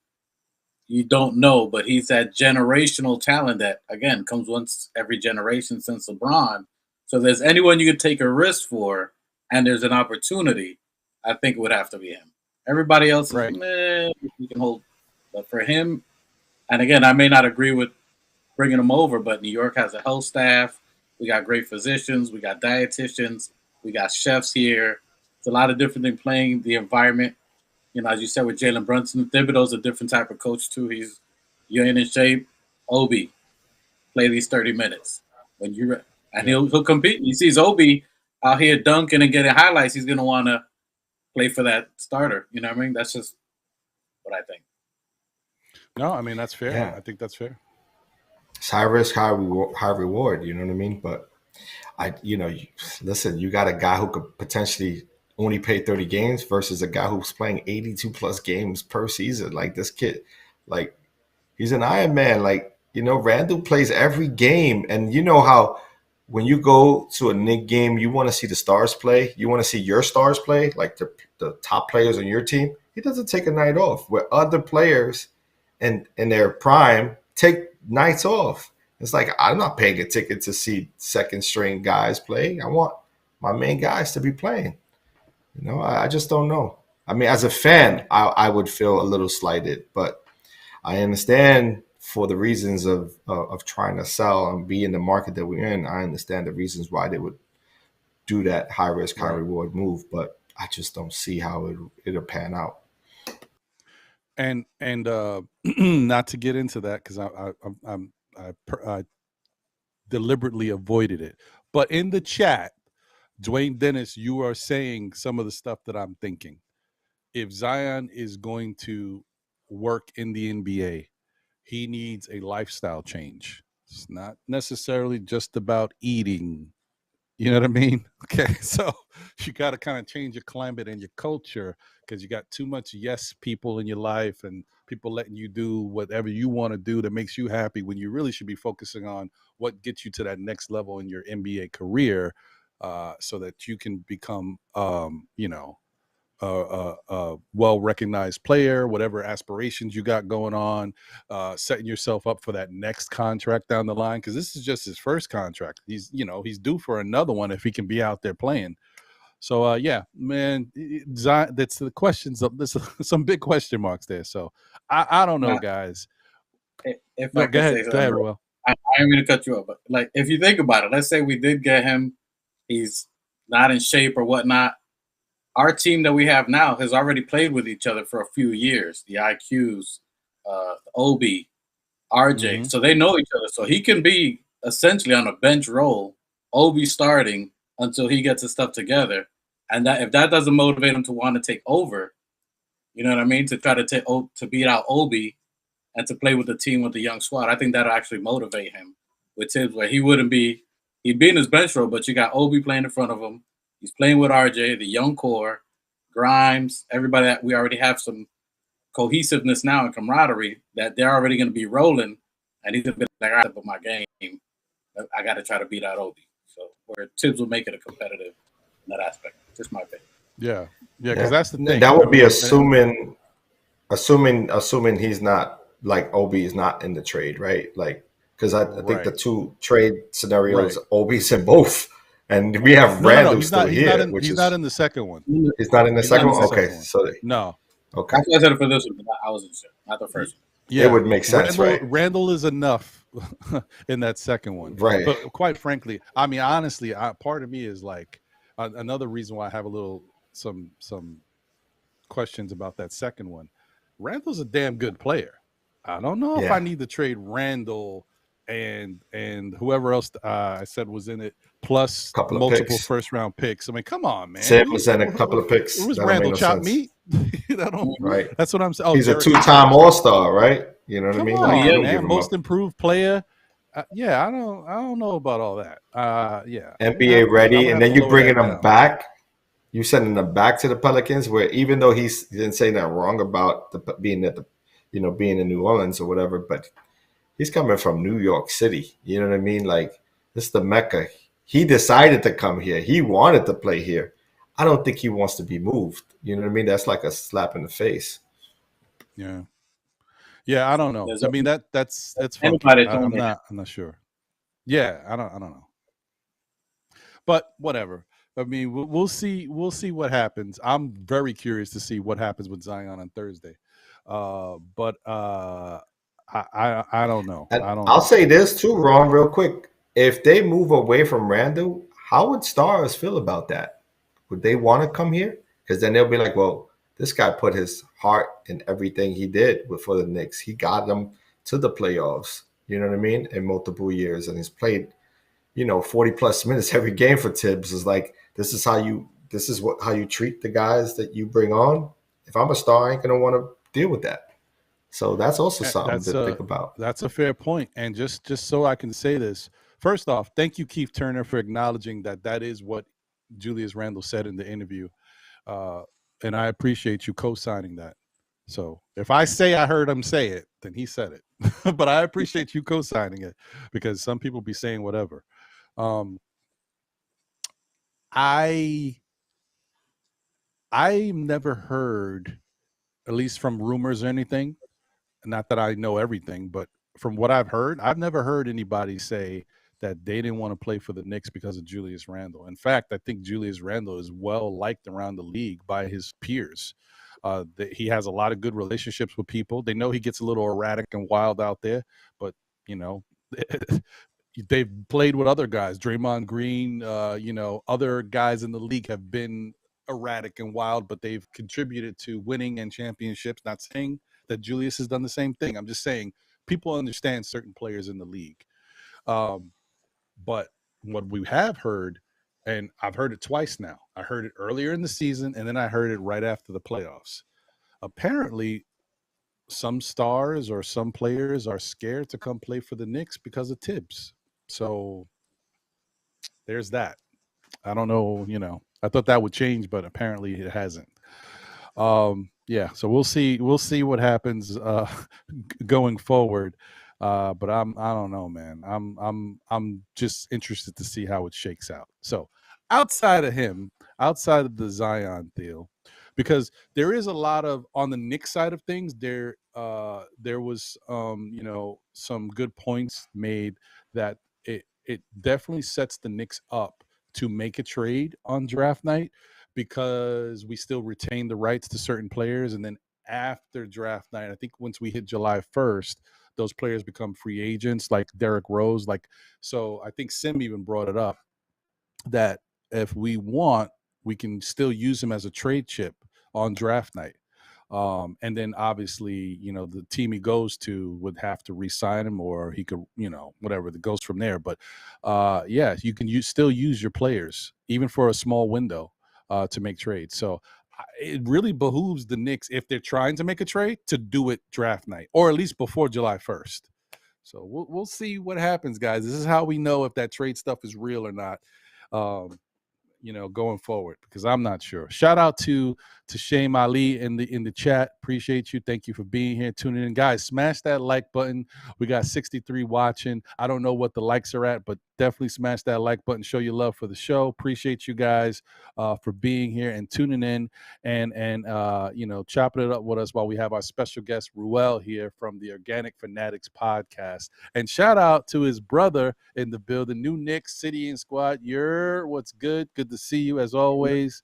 you don't know, but he's that generational talent that, again, comes once every generation since LeBron. So if there's anyone you could take a risk for and there's an opportunity, I think it would have to be him. Everybody else, right, you can hold. But for him, and again, I may not agree with bringing him over, but New York has a health staff. We got great physicians. We got dietitians. We got chefs here. It's a lot of different things playing the environment. As you said with Jalen Brunson, Thibodeau's a different type of coach too. He's you're in shape. Obi, play these 30 minutes. When you're and he'll compete. He sees Obi out here dunking and getting highlights. He's gonna want to play for that starter. You know what I mean? That's just what I think. No, I mean that's fair. Yeah. I think that's fair. It's high risk, high reward. You know what I mean? But listen, you got a guy who could potentially only play 30 games versus a guy who's playing 82 plus games per season. Like this kid, like he's an Iron Man. Like, Randle plays every game, and you know how when you go to a Knicks game, you want to see the stars play. You want to see your stars play, like the top players on your team. He doesn't take a night off, where other players in their prime take nights off. It's like, I'm not paying a ticket to see second string guys play. I want my main guys to be playing. I just don't know. I mean, as a fan, I would feel a little slighted, but I understand for the reasons of trying to sell and be in the market that we're in. I understand the reasons why they would do that high risk, high reward move, but I just don't see how it'll pan out. And not to get into that, because I deliberately avoided it, but in the chat, Dwayne Dennis, you are saying some of the stuff that I'm thinking. If Zion is going to work in the NBA, he needs a lifestyle change. It's not necessarily just about eating. You know what I mean? Okay, so you got to kind of change your climate and your culture, because you got too much yes people in your life and people letting you do whatever you want to do that makes you happy, when you really should be focusing on what gets you to that next level in your NBA career, so that you can become, a well-recognized player, whatever aspirations you got going on, setting yourself up for that next contract down the line, because this is just his first contract. He's due for another one if he can be out there playing. So, man, that's the questions. There's some big question marks there. So, I don't know, guys. If I could say something, go ahead, Revel. I'm going to cut you off, but like, if you think about it, let's say we did get him, he's not in shape or whatnot. Our team that we have now has already played with each other for a few years. The IQs, Obi, RJ. Mm-hmm. So they know each other. So he can be essentially on a bench role, Obi starting until he gets his stuff together. And that if that doesn't motivate him to want to take over, you know what I mean? To try to beat out Obi and to play with the team with the young squad, I think that'll actually motivate him with Tibbs, where he'd be in his bench role, but you got Obi playing in front of him. He's playing with RJ, the young core, Grimes, everybody that we already have some cohesiveness now and camaraderie that they're already going to be rolling, and he's going to be like, I got to put my game. I got to try to beat out Obi. So where Tibbs will make it a competitive in that aspect. Just my opinion. Yeah, because that's the thing. That would be assuming he's not, like, Obi is not in the trade, right? Like, because I think the two trade scenarios, Obi's in both. And we have Randle still here. He's not in the second one. He's not in the second one? Okay. So no. Okay. I said it for this one, but I wasn't sure. Not the first one. Yeah, it would make sense, right? Randle is enough in that second one. Right. But quite frankly, I mean, honestly, part of me is like, another reason why I have some questions about that second one. Randle's a damn good player. I don't know if I need to trade Randle and whoever else I said was in it, plus multiple first-round picks. I mean, come on, man. Sam was in a couple of picks. It was Randle chopped meat. Right. That's what I'm saying. Oh, he's a two-time All-Star, right? You know what I mean? Like, man, most improved player. I don't know about all that. NBA ready, and then you bringing him back. You sending him back to the Pelicans, where even though he didn't say that wrong about being in New Orleans or whatever, but he's coming from New York City. You know what I mean? Like, this is the Mecca. He decided to come here. He wanted to play here. I don't think he wants to be moved. You know what I mean? That's like a slap in the face. Yeah. Yeah, I don't know. I mean, that's funky. I'm not sure. Yeah, I don't know. But whatever. I mean, we'll see what happens. I'm very curious to see what happens with Zion on Thursday. But I don't know. I'll say this too, Ron, real quick. If they move away from Randle, how would Stars feel about that? Would they want to come here? Because then they'll be like, well, this guy put his heart in everything he did for the Knicks. He got them to the playoffs, you know what I mean, in multiple years. And he's played, 40-plus minutes every game for Tibbs. Is like, this is how you treat the guys that you bring on. If I'm a star, I ain't going to want to deal with that. So that's also something to think about. That's a fair point. And just so I can say this, first off, thank you, Keith Turner, for acknowledging that is what Julius Randle said in the interview. And I appreciate you co-signing that. So if I say I heard him say it, then he said it. But I appreciate you co-signing it, because some people be saying whatever. I never heard, at least from rumors or anything, not that I know everything, but from what I've heard, I've never heard anybody say that they didn't want to play for the Knicks because of Julius Randle. In fact, I think Julius Randle is well liked around the league by his peers. He has a lot of good relationships with people. They know he gets a little erratic and wild out there, but they've played with other guys. Draymond Green, other guys in the league have been erratic and wild, but they've contributed to winning and championships. Not saying that Julius has done the same thing. I'm just saying people understand certain players in the league. But what we have heard, and I've heard it twice now. I heard it earlier in the season, and then I heard it right after the playoffs. Apparently, some stars or some players are scared to come play for the Knicks because of Tibbs. So there's that. I don't know, I thought that would change, but apparently it hasn't. So we'll see what happens going forward. But I don't know, man. I'm just interested to see how it shakes out. So outside of the Zion deal, because there is a lot of, on the Knicks side of things, there was some good points made that it definitely sets the Knicks up to make a trade on draft night, because we still retain the rights to certain players, and then after draft night, I think once we hit July 1st, those players become free agents, like Derrick Rose. So I think Sim even brought it up that if we want, we can still use him as a trade chip on draft night. And then obviously, the team he goes to would have to re-sign him, or he could, whatever that goes from there. But you can still use your players even for a small window to make trades. So it really behooves the Knicks, if they're trying to make a trade, to do it draft night, or at least before July 1st. So we'll see what happens, guys. This is how we know if that trade stuff is real or not. going forward, because I'm not sure. Shout out to Shame Ali in the chat. Appreciate you. Thank you for being here, tuning in. Guys, smash that like button. We got 63 watching. I don't know what the likes are at, but definitely smash that like button. Show your love for the show. Appreciate you guys for being here and tuning in and chopping it up with us while we have our special guest, Revel, here from the OrgaKnick Podcast. And shout out to his brother in the building, New Knicks City and Squad. What's good? Good to see you as always.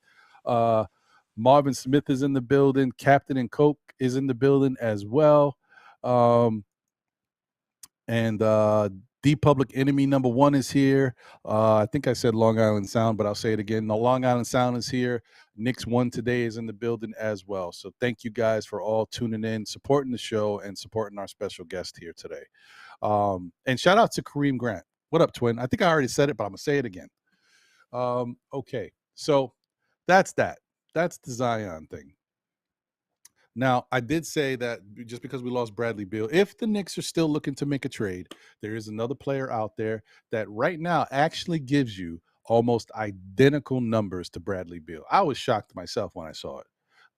Marvin Smith is in the building. Captain and Coke is in the building as well. And the Public Enemy #1 is here. I think I said Long Island Sound, but I'll say it again. The Long Island Sound is here. Knicks One Today is in the building as well. So thank you guys for all tuning in, supporting the show, and supporting our special guest here today. And shout out to Kareem Grant. What up, twin? I think I already said it, but I'm going to say it again. Okay, so that's that. That's the Zion thing. Now, I did say that just because we lost Bradley Beal, if the Knicks are still looking to make a trade, there is another player out there that right now actually gives you almost identical numbers to Bradley Beal. I was shocked myself when I saw it,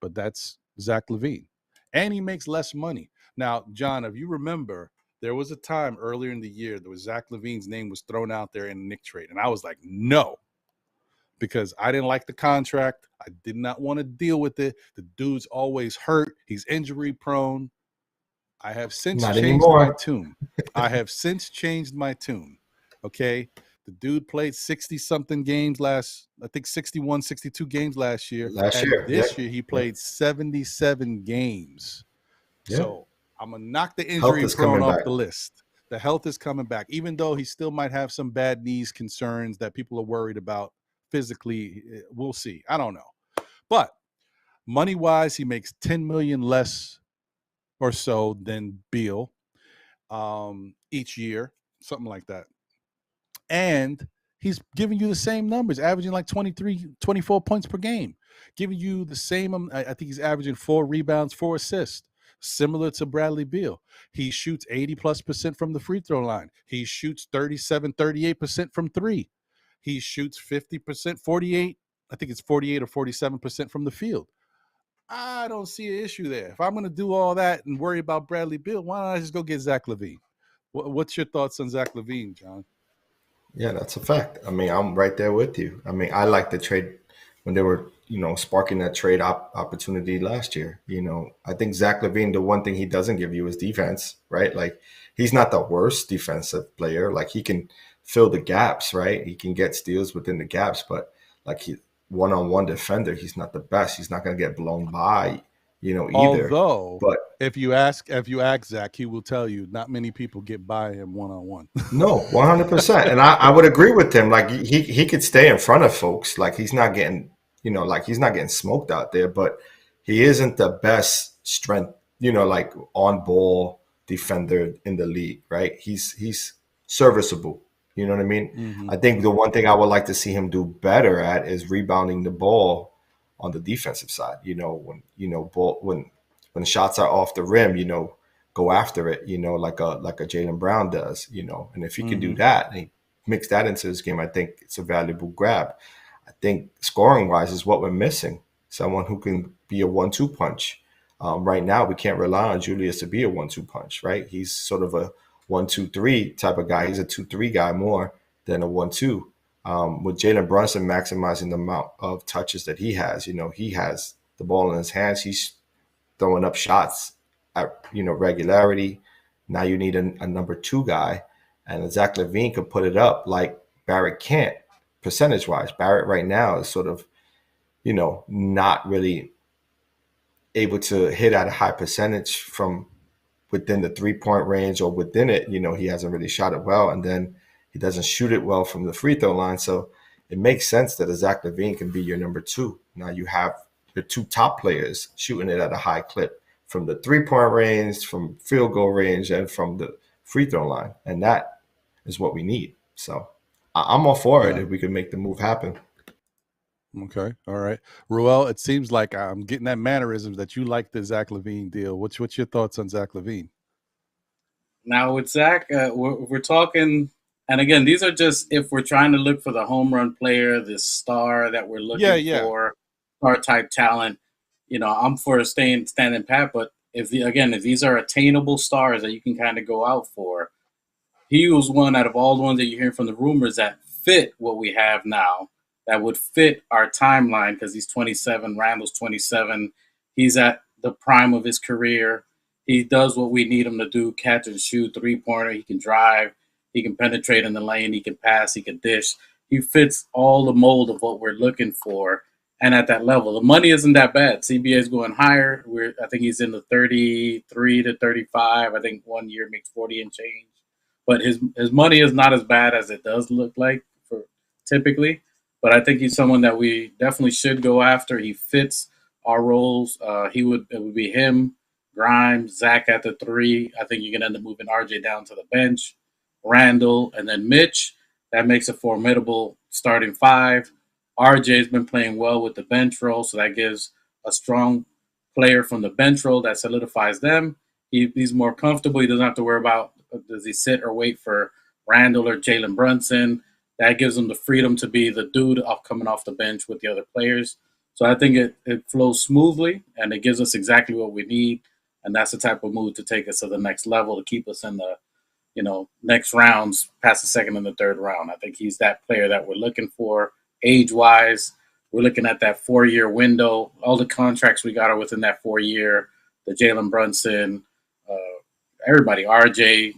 but that's Zach LaVine. And he makes less money. Now, John, if you remember, there was a time earlier in the year that Zach LaVine's name was thrown out there in the Knicks trade, and I was like, no. Because I didn't like the contract. I did not want to deal with it. The dude's always hurt. He's injury prone. I have since changed my tune. Okay. The dude played 60-something games I think 61, 62 games last year. This year he played 77 games. Yeah. So I'm going to knock the injury prone off the list. The health is coming back, even though he still might have some bad knees concerns that people are worried about. Physically, we'll see. I don't know. But money-wise, he makes $10 million less or so than Beal each year, something like that. And he's giving you the same numbers, averaging like 23, 24 points per game, giving you the same. I think he's averaging 4 rebounds, 4 assists, similar to Bradley Beal. He shoots 80+% from the free throw line. He shoots 37, 38% from 3. He shoots 50%, 48. I think it's 48 or 47% from the field. I don't see an issue there. If I'm going to do all that and worry about Bradley Beal, why don't I just go get Zach LaVine? What's your thoughts on Zach LaVine, John? Yeah, that's a fact. I mean, I'm right there with you. I mean, I like the trade when they were, sparking that trade opportunity last year. I think Zach LaVine, the one thing he doesn't give you is defense, right? Like, he's not the worst defensive player. Like, he can fill the gaps, right? He can get steals within the gaps, but like he one-on-one defender, he's not the best. He's not going to get blown by, either. Although, but if you ask Zach, he will tell you not many people get by him one-on-one. No, 100%. And I would agree with him. Like he could stay in front of folks. Like he's not getting, he's not getting smoked out there, but he isn't the best strength, like on ball defender in the league, right? He's serviceable. You know what I mean? Mm-hmm. I think the one thing I would like to see him do better at is rebounding the ball on the defensive side. When shots are off the rim, go after it, like a Jaylen Brown does, and if he can do that and he mix that into his game, I think it's a valuable grab. I think scoring wise is what we're missing. Someone who can be a 1-2 punch. Right now, we can't rely on Julius to be a 1-2 punch, right? He's sort of a 1-2-3 type of guy. He's a 2-3 guy more than a 1-2. With Jalen Brunson maximizing the amount of touches that he has, he has the ball in his hands. He's throwing up shots at, regularity. Now you need a number 2 guy, and Zach LaVine could put it up like Barrett can't percentage-wise. Barrett right now is sort of, not really able to hit at a high percentage from within the 3-point range or within it. He hasn't really shot it well, and then he doesn't shoot it well from the free throw line. So it makes sense that a Zach LaVine can be your number 2. Now you have your 2 top players shooting it at a high clip from the 3-point range, from field goal range, and from the free throw line. And that is what we need. So I'm all for it if we can make the move happen. Okay. All right. Revel, it seems like I'm getting that mannerisms that you like the Zach LaVine deal. What's your thoughts on Zach LaVine? Now with Zach, we're talking And again, these are just if we're trying to look for the home run player, the star that we're looking for, star type talent. I'm for standing pat. But if these are attainable stars that you can kind of go out for, he was one out of all the ones that you're hearing from the rumors that fit what we have now, that would fit our timeline because he's 27. Randle's 27. He's at the prime of his career. He does what we need him to do: catch and shoot, 3-pointer. He can drive. He can penetrate in the lane. He can pass. He can dish. He fits all the mold of what we're looking for. And at that level, the money isn't that bad. CBA is going higher. I think he's in the 33 to 35. I think 1 year makes 40 and change. But his money is not as bad as it does look like for typically. But I think he's someone that we definitely should go after. He fits our roles. It would be him, Grimes, Zach at the 3. I think you can end up moving RJ down to the bench, Randle, and then Mitch. That makes a formidable starting 5. RJ's been playing well with the bench role, so that gives a strong player from the bench role that solidifies them. He's more comfortable. He doesn't have to worry about does he sit or wait for Randle or Jalen Brunson. That gives him the freedom to be the dude coming off the bench with the other players. So I think it flows smoothly, and it gives us exactly what we need, and that's the type of move to take us to the next level, to keep us in the next rounds, past the second and the third round. I think he's that player that we're looking for. Age-wise, we're looking at that 4-year window. All the contracts we got are within that 4-year. The Jalen Brunson, everybody, RJ,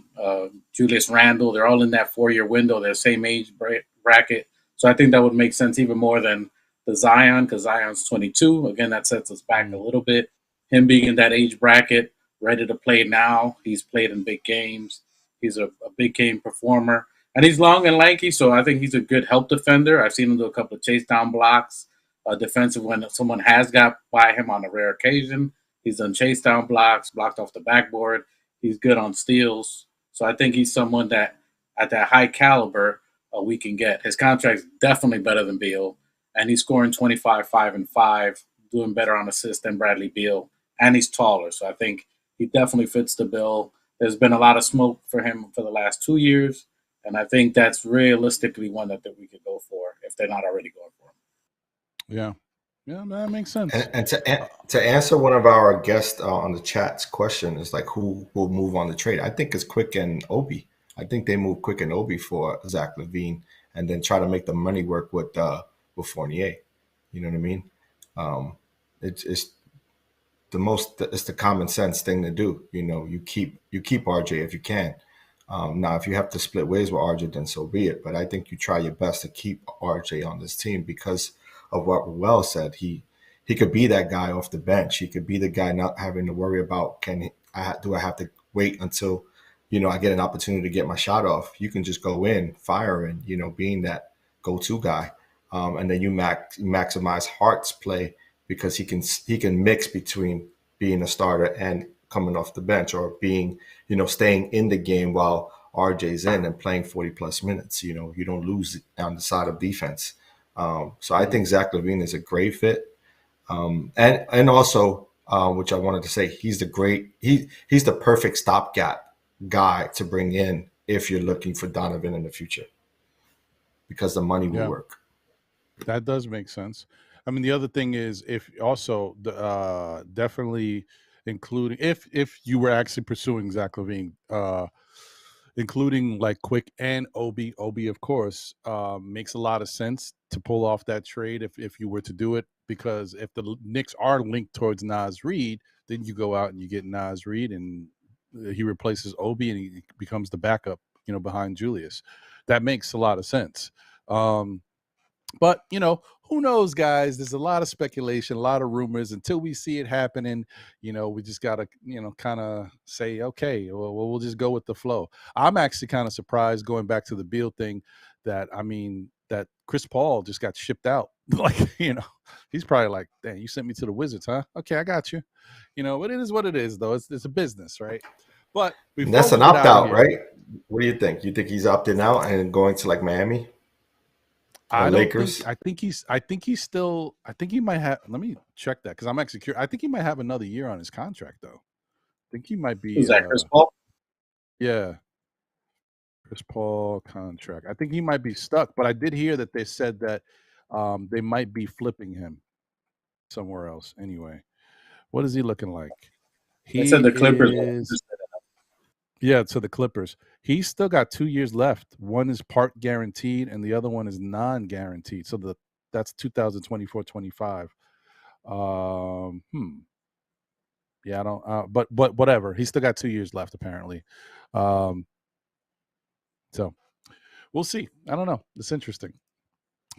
Julius Randle, they're all in that 4-year window. They're the same age bracket. So I think that would make sense even more than the Zion, because Zion's 22. Again, that sets us back a little bit. Him being in that age bracket, ready to play now. He's played in big games. He's a big game performer. And he's long and lanky, so I think he's a good help defender. I've seen him do a couple of chase down blocks, defensive when someone has got by him on a rare occasion. He's done chase down blocks, blocked off the backboard. He's good on steals. So I think he's someone that at that high caliber we can get. His contract's definitely better than Beal, and he's scoring 25, 5, and 5, doing better on assists than Bradley Beal, and he's taller. So I think he definitely fits the bill. There's been a lot of smoke for him for the last 2 years, and I think that's realistically one that we could go for if they're not already going for him. Yeah. Yeah, that makes sense. And to answer one of our guests on the chat's question is like, who will move on the trade? I think it's Quick and Obi. I think they move Quick and Obi for Zach LaVine, and then try to make the money work with Fournier. You know what I mean? It's the common sense thing to do. You keep RJ if you can. Now, if you have to split ways with RJ, then so be it. But I think you try your best to keep RJ on this team because of what Revel said. He could be that guy off the bench. He could be the guy not having to worry about do I have to wait until I get an opportunity to get my shot off. You can just go in, fire in, being that go-to guy, and then you maximize Hart's play because he can mix between being a starter and coming off the bench, or being staying in the game while RJ's in and playing 40+ minutes. You don't lose on the side of defense. So I think Zach LaVine is a great fit. And also, which I wanted to say, he's the perfect stopgap guy to bring in if you're looking for Donovan in the future, because the money will work. That does make sense. I mean, the other thing is, if also definitely including if you were actually pursuing Zach LaVine, including like Quick and Obi, of course, makes a lot of sense to pull off that trade if you were to do it, because if the Knicks are linked towards Naz Reid, then you go out and you get Naz Reid and he replaces Obi and he becomes the backup, behind Julius. That makes a lot of sense. But, who knows, guys? There's a lot of speculation, a lot of rumors. Until we see it happening, we just got to, kind of say, okay, well, we'll just go with the flow. I'm actually kind of surprised, going back to the Beal thing, that Chris Paul just got shipped out. Like, he's probably like, dang, you sent me to the Wizards, huh? Okay, I got you. But it is what it is, though. It's a business, right? But that's an opt-out, right? What do you think? You think he's opting out and going to like Miami? Lakers. I think he might have. Let me check that, because I'm actually curious. I think he might have another year on his contract, though. I think he might be. Is that Chris Paul? Yeah. Chris Paul contract. I think he might be stuck, but I did hear that they said that they might be flipping him somewhere else. Anyway, what is he looking like? They said the Clippers. Yeah, to the Clippers. He's still got 2 years left. One is part guaranteed, and the other one is non-guaranteed. So that's 2024-25. Yeah, I don't. But whatever. He's still got 2 years left, apparently. So we'll see. I don't know. It's interesting.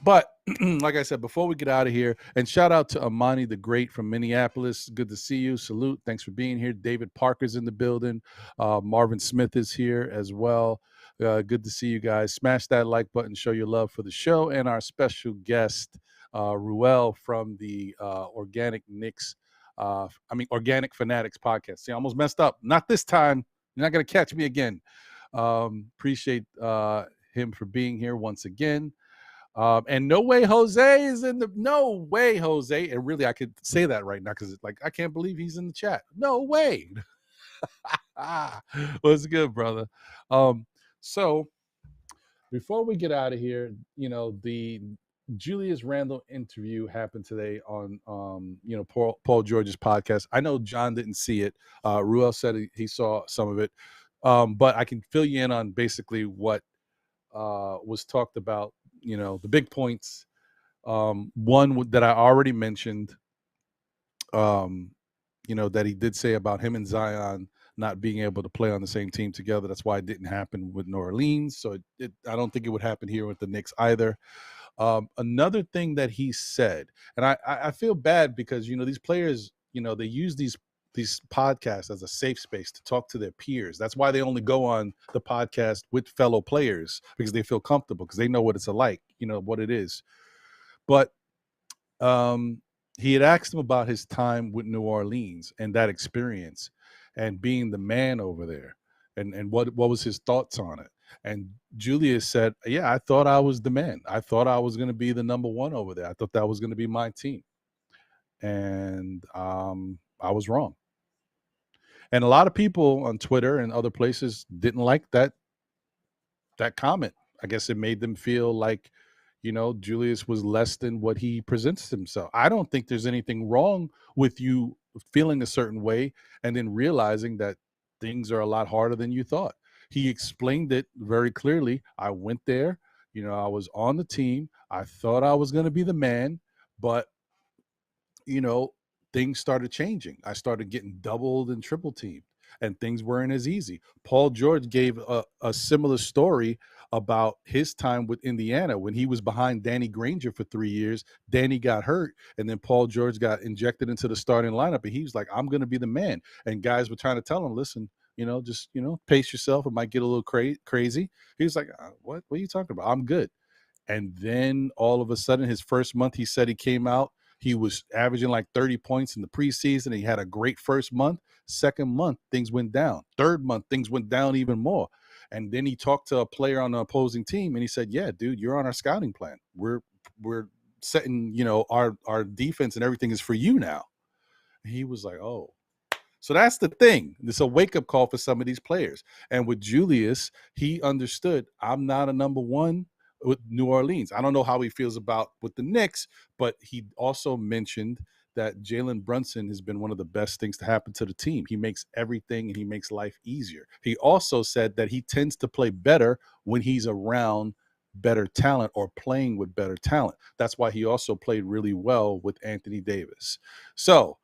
But like I said, before we get out of here, and shout out to Amani the Great from Minneapolis. Good to see you. Salute. Thanks for being here. David Parker's in the building. Marvin Smith is here as well. Good to see you guys. Smash that like button. Show your love for the show. And our special guest, Revel from the OrgaKnick Fanatics podcast. See, I almost messed up. Not this time. You're not going to catch me again. Appreciate him for being here once again. And no way Jose is in the no way Jose. And really, I could say that right now because like I can't believe he's in the chat. No way. What's good, brother? So before we get out of here, the Julius Randle interview happened today on Paul George's podcast. I know John didn't see it. Ruel said he saw some of it. But I can fill you in on basically what was talked about. The big points. One that I already mentioned, that he did say about him and Zion not being able to play on the same team together. That's why it didn't happen with New Orleans. So I don't think it would happen here with the Knicks either. Another thing that he said, and I feel bad because, these players, they use these podcasts as a safe space to talk to their peers. That's why they only go on the podcast with fellow players, because they feel comfortable, because they know what it's like, what it is. But he had asked him about his time with New Orleans and that experience and being the man over there, and what was his thoughts on it. And Julius said, yeah, I thought I was the man. I thought I was going to be the number one over there. I thought that was going to be my team. And I was wrong. And a lot of people on Twitter and other places didn't like that comment. I guess it made them feel like, Julius was less than what he presents himself. I don't think there's anything wrong with you feeling a certain way and then realizing that things are a lot harder than you thought. He explained it very clearly. I went there, I was on the team. I thought I was going to be the man, but, things started changing. I started getting doubled and triple teamed, and things weren't as easy. Paul George gave a similar story about his time with Indiana when he was behind Danny Granger for 3 years. Danny got hurt, and then Paul George got injected into the starting lineup, and he was like, I'm going to be the man. And guys were trying to tell him, listen, just, pace yourself. It might get a little crazy. He was like, what are you talking about? I'm good. And then all of a sudden, his first month, he said he came out. He was averaging like 30 points in the preseason. He had a great first month. Second month, things went down. Third month, things went down even more. And then he talked to a player on the opposing team, and he said, yeah, dude, you're on our scouting plan. We're setting, our defense and everything is for you now. And he was like, oh. So that's the thing. It's a wake-up call for some of these players. And with Julius, he understood, I'm not a number one with New Orleans. I don't know how he feels about with the Knicks, but he also mentioned that Jalen Brunson has been one of the best things to happen to the team. He makes everything and he makes life easier. He also said that he tends to play better when he's around better talent or playing with better talent. That's why he also played really well with Anthony Davis. So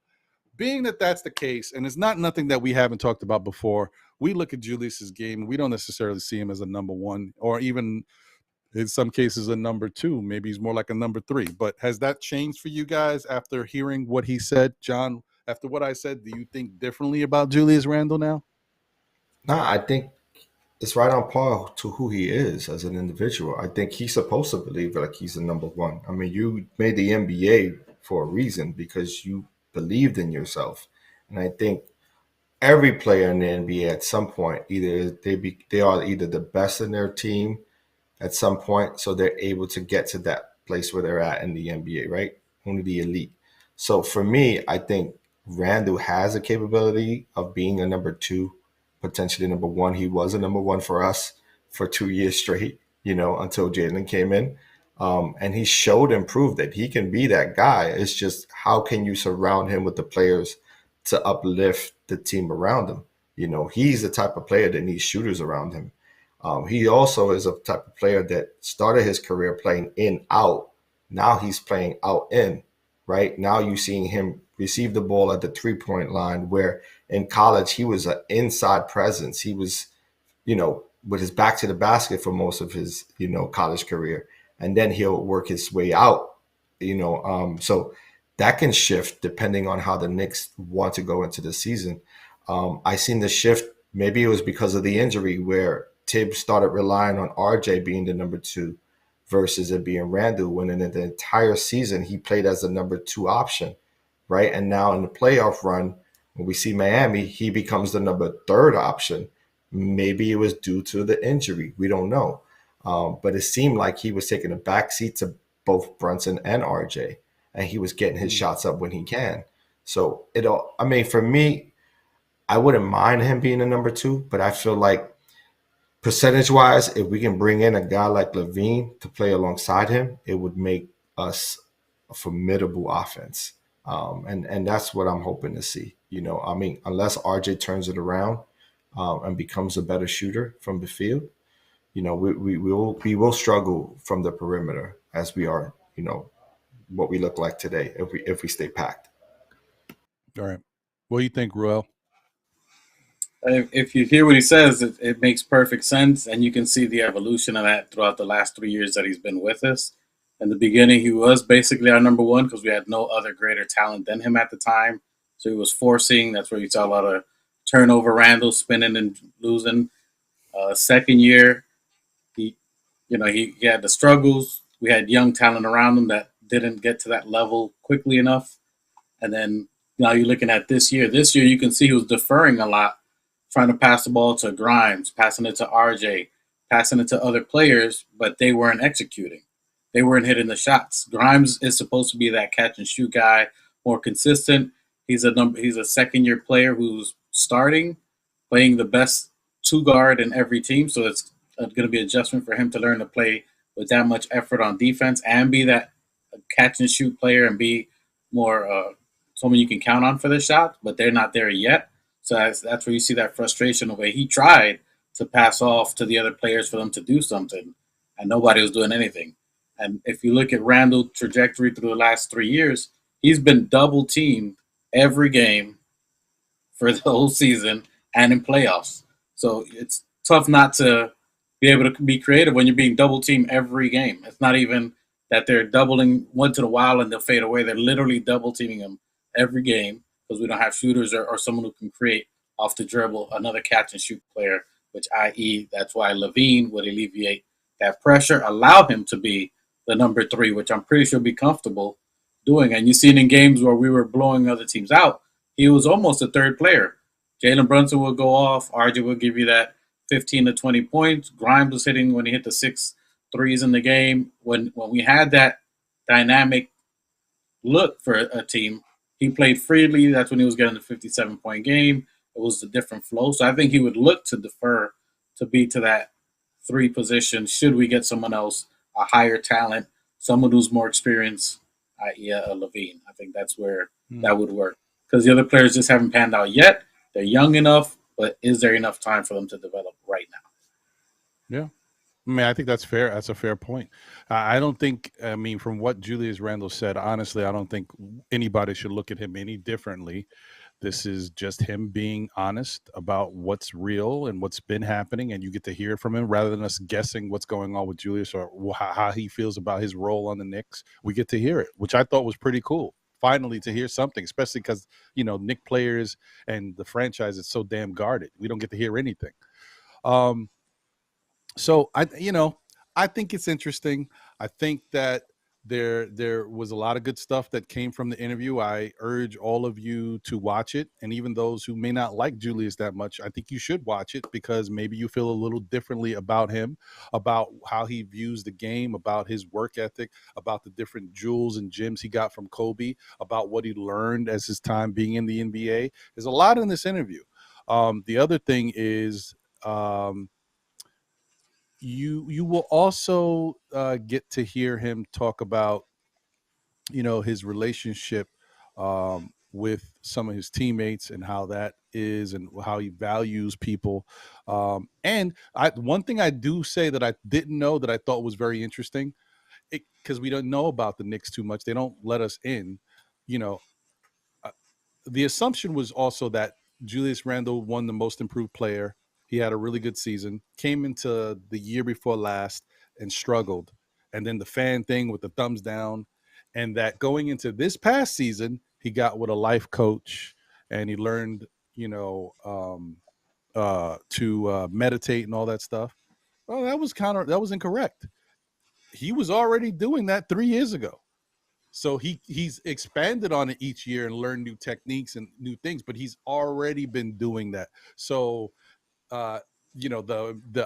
being that that's the case, and it's not nothing that we haven't talked about before, we look at Julius's game. We don't necessarily see him as a number one, or even in some cases a number two. Maybe he's more like a number three. But has that changed for you guys after hearing what he said? John, after what I said, do you think differently about Julius Randle now? No, I think it's right on par to who he is as an individual. I think he's supposed to believe like he's the number one. I mean, you made the NBA for a reason because you believed in yourself. And I think every player in the NBA at some point, either they are either the best in their team at some point, so they're able to get to that place where they're at in the NBA, right? Only the elite. So for me, I think Randle has a capability of being a number two, potentially number one. He was a number one for us for 2 years straight, until Jalen came in. And he showed and proved that he can be that guy. It's just, how can you surround him with the players to uplift the team around him? He's the type of player that needs shooters around him. He also is a type of player that started his career playing in out. Now he's playing out in, right? Now you're seeing him receive the ball at the 3-point line, where in college he was an inside presence. He was, with his back to the basket for most of his, college career. And then he'll work his way out, so that can shift depending on how the Knicks want to go into the season. I seen the shift. Maybe it was because of the injury where Tibbs started relying on RJ being the number 2 versus it being Randle, when in the entire season he played as the number 2 option, right? And now in the playoff run, when we see Miami, he becomes the number 3rd option. Maybe it was due to the injury. We don't know. But it seemed like he was taking a backseat to both Brunson and RJ, and he was getting his shots up when he can. So for me, I wouldn't mind him being a number 2, but I feel like percentage-wise, if we can bring in a guy like LaVine to play alongside him, it would make us a formidable offense. And that's what I'm hoping to see. Unless RJ turns it around and becomes a better shooter from the field, we will struggle from the perimeter as we are, what we look like today if we stay packed. All right. What do you think, Revel? If you hear what he says, it makes perfect sense, and you can see the evolution of that throughout the last 3 years that he's been with us. In the beginning, he was basically our number 1 because we had no other greater talent than him at the time. So he was forcing. That's where you saw a lot of turnover, Randle spinning and losing. Second year, he had the struggles. We had young talent around him that didn't get to that level quickly enough. And then now you're looking at this year. This year, you can see he was deferring a lot, trying to pass the ball to Grimes, passing it to RJ, passing it to other players, but they weren't executing. They weren't hitting the shots. Grimes is supposed to be that catch and shoot guy, more consistent. He's a second-year player who's starting, playing the best 2 guard in every team. So it's going to be an adjustment for him to learn to play with that much effort on defense and be that catch and shoot player and be more someone you can count on for the shot, but they're not there yet. So that's where you see that frustration, the way he tried to pass off to the other players for them to do something, and nobody was doing anything. And if you look at Randle's trajectory through the last 3 years, he's been double-teamed every game for the whole season and in playoffs. So it's tough not to be able to be creative when you're being double-teamed every game. It's not even that they're doubling one to the wild and they'll fade away. They're literally double-teaming him every game because we don't have shooters or someone who can create off the dribble, another catch-and-shoot player, which i.e. that's why LaVine would alleviate that pressure, allow him to be the number 3, which I'm pretty sure will be comfortable doing. And you've seen in games where we were blowing other teams out, he was almost a 3rd player. Jalen Brunson will go off. RJ will give you that 15 to 20 points. Grimes was hitting when he hit the 6 threes in the game. When we had that dynamic look for a team, he played freely. That's when he was getting the 57-point game. It was a different flow. So I think he would look to defer to be to that 3 position should we get someone else, a higher talent, someone who's more experienced, i.e. LaVine. I think that's where that would work. Because the other players just haven't panned out yet. They're young enough, but is there enough time for them to develop right now? Yeah. I think that's fair. That's a fair point. I don't think, from what Julius Randle said, honestly, I don't think anybody should look at him any differently. This is just him being honest about what's real and what's been happening, and you get to hear from him rather than us guessing what's going on with Julius or how he feels about his role on the Knicks. We get to hear it, which I thought was pretty cool. Finally, to hear something, especially because, Knicks players and the franchise is so damn guarded. We don't get to hear anything. So I think it's interesting. I think that there was a lot of good stuff that came from the interview. I urge all of you to watch it. And even those who may not like Julius that much, I think you should watch it because maybe you feel a little differently about him, about how he views the game, about his work ethic, about the different jewels and gems he got from Kobe, about what he learned as his time being in the NBA. There's a lot in this interview. The other thing is, you will also get to hear him talk about, his relationship with some of his teammates and how that is and how he values people. And one thing I do say that I didn't know that I thought was very interesting, because we don't know about the Knicks too much. They don't let us in. The assumption was also that Julius Randle won the most improved player. He had a really good season, came into the year before last and struggled. And then the fan thing with the thumbs down, and that going into this past season, he got with a life coach and he learned, to meditate and all that stuff. Well, that was incorrect. He was already doing that 3 years ago. So he's expanded on it each year and learned new techniques and new things, but he's already been doing that. So, the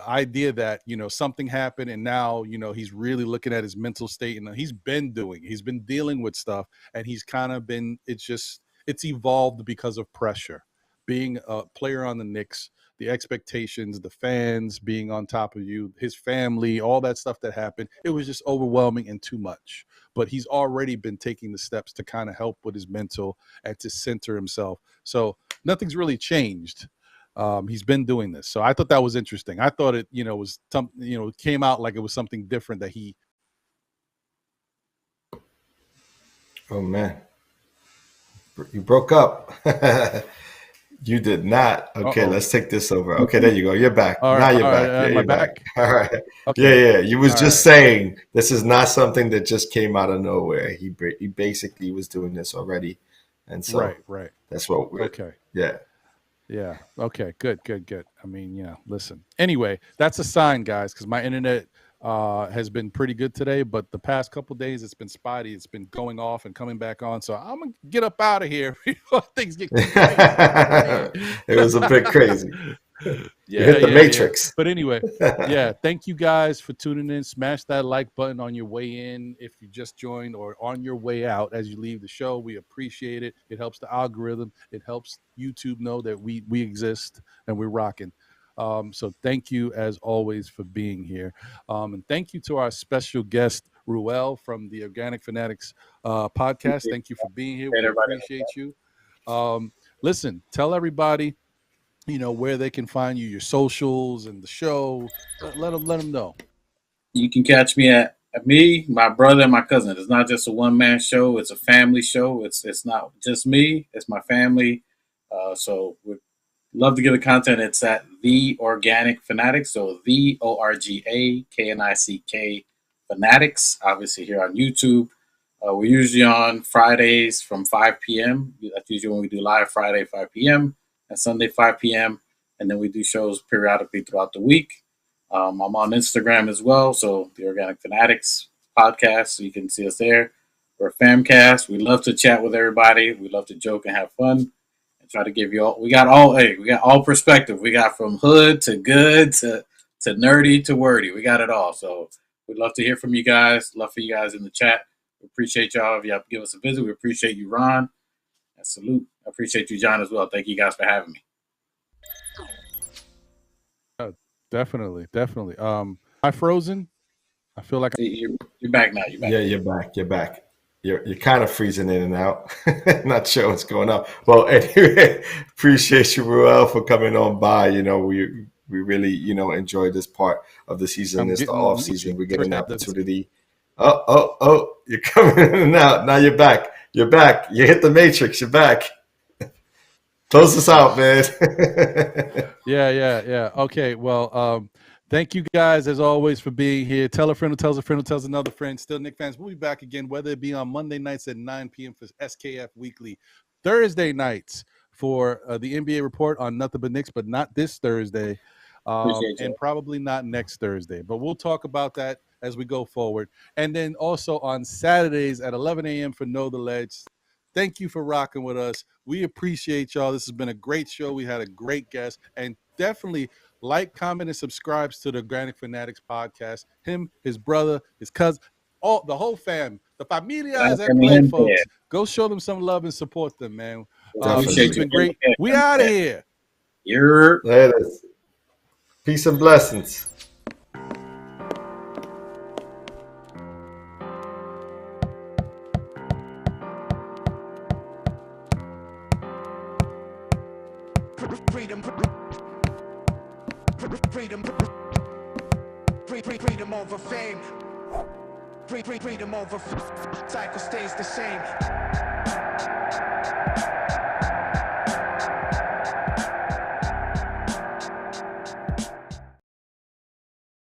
idea that, something happened and now, he's really looking at his mental state, and he's been dealing with stuff, and he's kind of been, it's evolved because of pressure. Being a player on the Knicks, the expectations, the fans being on top of you, his family, all that stuff that happened, it was just overwhelming and too much. But he's already been taking the steps to kind of help with his mental and to center himself. So nothing's really changed. He's been doing this. So I thought that was interesting. I thought it, was it came out like it was something different that he. Oh man, you broke up. You did not. Okay, let's take this over. Okay, there you go. You're back. Now you're back. Yeah, you're back. All right. Okay. Yeah. You was just saying this is not something that just came out of nowhere. He basically was doing this already, and so right. That's what we're. Okay. Yeah. Yeah. Okay. Good. I mean, listen. Anyway, that's a sign, guys, because my internet has been pretty good today, but the past couple days it's been spotty. It's been going off and coming back on. So I'm gonna get up out of here before things get crazy. It was a bit crazy. You hit the Matrix. Yeah. But anyway, thank you guys for tuning in. Smash that like button on your way in if you just joined, or on your way out as you leave the show. We appreciate it. It helps the algorithm. It helps YouTube know that we exist and we're rocking. So thank you as always for being here. And thank you to our special guest, Revel from the Organic Fanatics podcast. Thank you for being here. We appreciate you. Listen, tell everybody, where they can find you, your socials and the show. Let them know. You can catch me at me, my brother, and my cousin. It's not just a one-man show. It's a family show. It's not just me. It's my family. So we'd love to get the content. It's at The Organic Fanatics. So the OrgaKnick Fanatics. Obviously here on YouTube. We're usually on Fridays from 5 p.m. That's usually when we do live, Friday 5 p.m. and Sunday 5 p.m. And then we do shows periodically throughout the week. I'm on Instagram as well, so the Organic Fanatics Podcast, so you can see us there. We're a famcast. We love to chat with everybody. We love to joke and have fun and try to give you all. We got all perspective. We got from hood to good to nerdy to wordy. We got it all. So we'd love to hear from you guys. Love for you guys in the chat. We appreciate y'all. If y'all give us a visit, we appreciate you, Ron. And salute. I appreciate you, John, as well. Thank you guys for having me. Definitely. Am I frozen? I feel like you're back now. You're back. Yeah, you're back. You're kind of freezing in and out. Not sure what's going on. Well, anyway, appreciate you, Ruel, for coming on by. We really, enjoy this part of the season. It's the off season. We're getting an opportunity. Oh, you're coming in and out. Now you're back. You're back. You hit the Matrix. You're back. Close us out, man. Yeah. Okay. Well, thank you guys as always for being here. Tell a friend who tells a friend who tells another friend. Still Knicks fans. We'll be back again, whether it be on Monday nights at 9 p.m. for SKF Weekly, Thursday nights for the NBA report on Nothing But Knicks, but not this Thursday, and probably not next Thursday. But we'll talk about that as we go forward. And then also on Saturdays at 11 a.m. for Know the Ledge. Thank you for rocking with us. We appreciate y'all. This has been a great show. We had a great guest. And definitely like, comment, and subscribe to the Organic Fanatics Podcast. Him, his brother, his cousin, the whole fam, the familia, as I play, folks. Go show them some love and support them, man. It's been great. We out of here. Later. Peace and blessings. Freedom over fame. Freedom over cycle stays the same.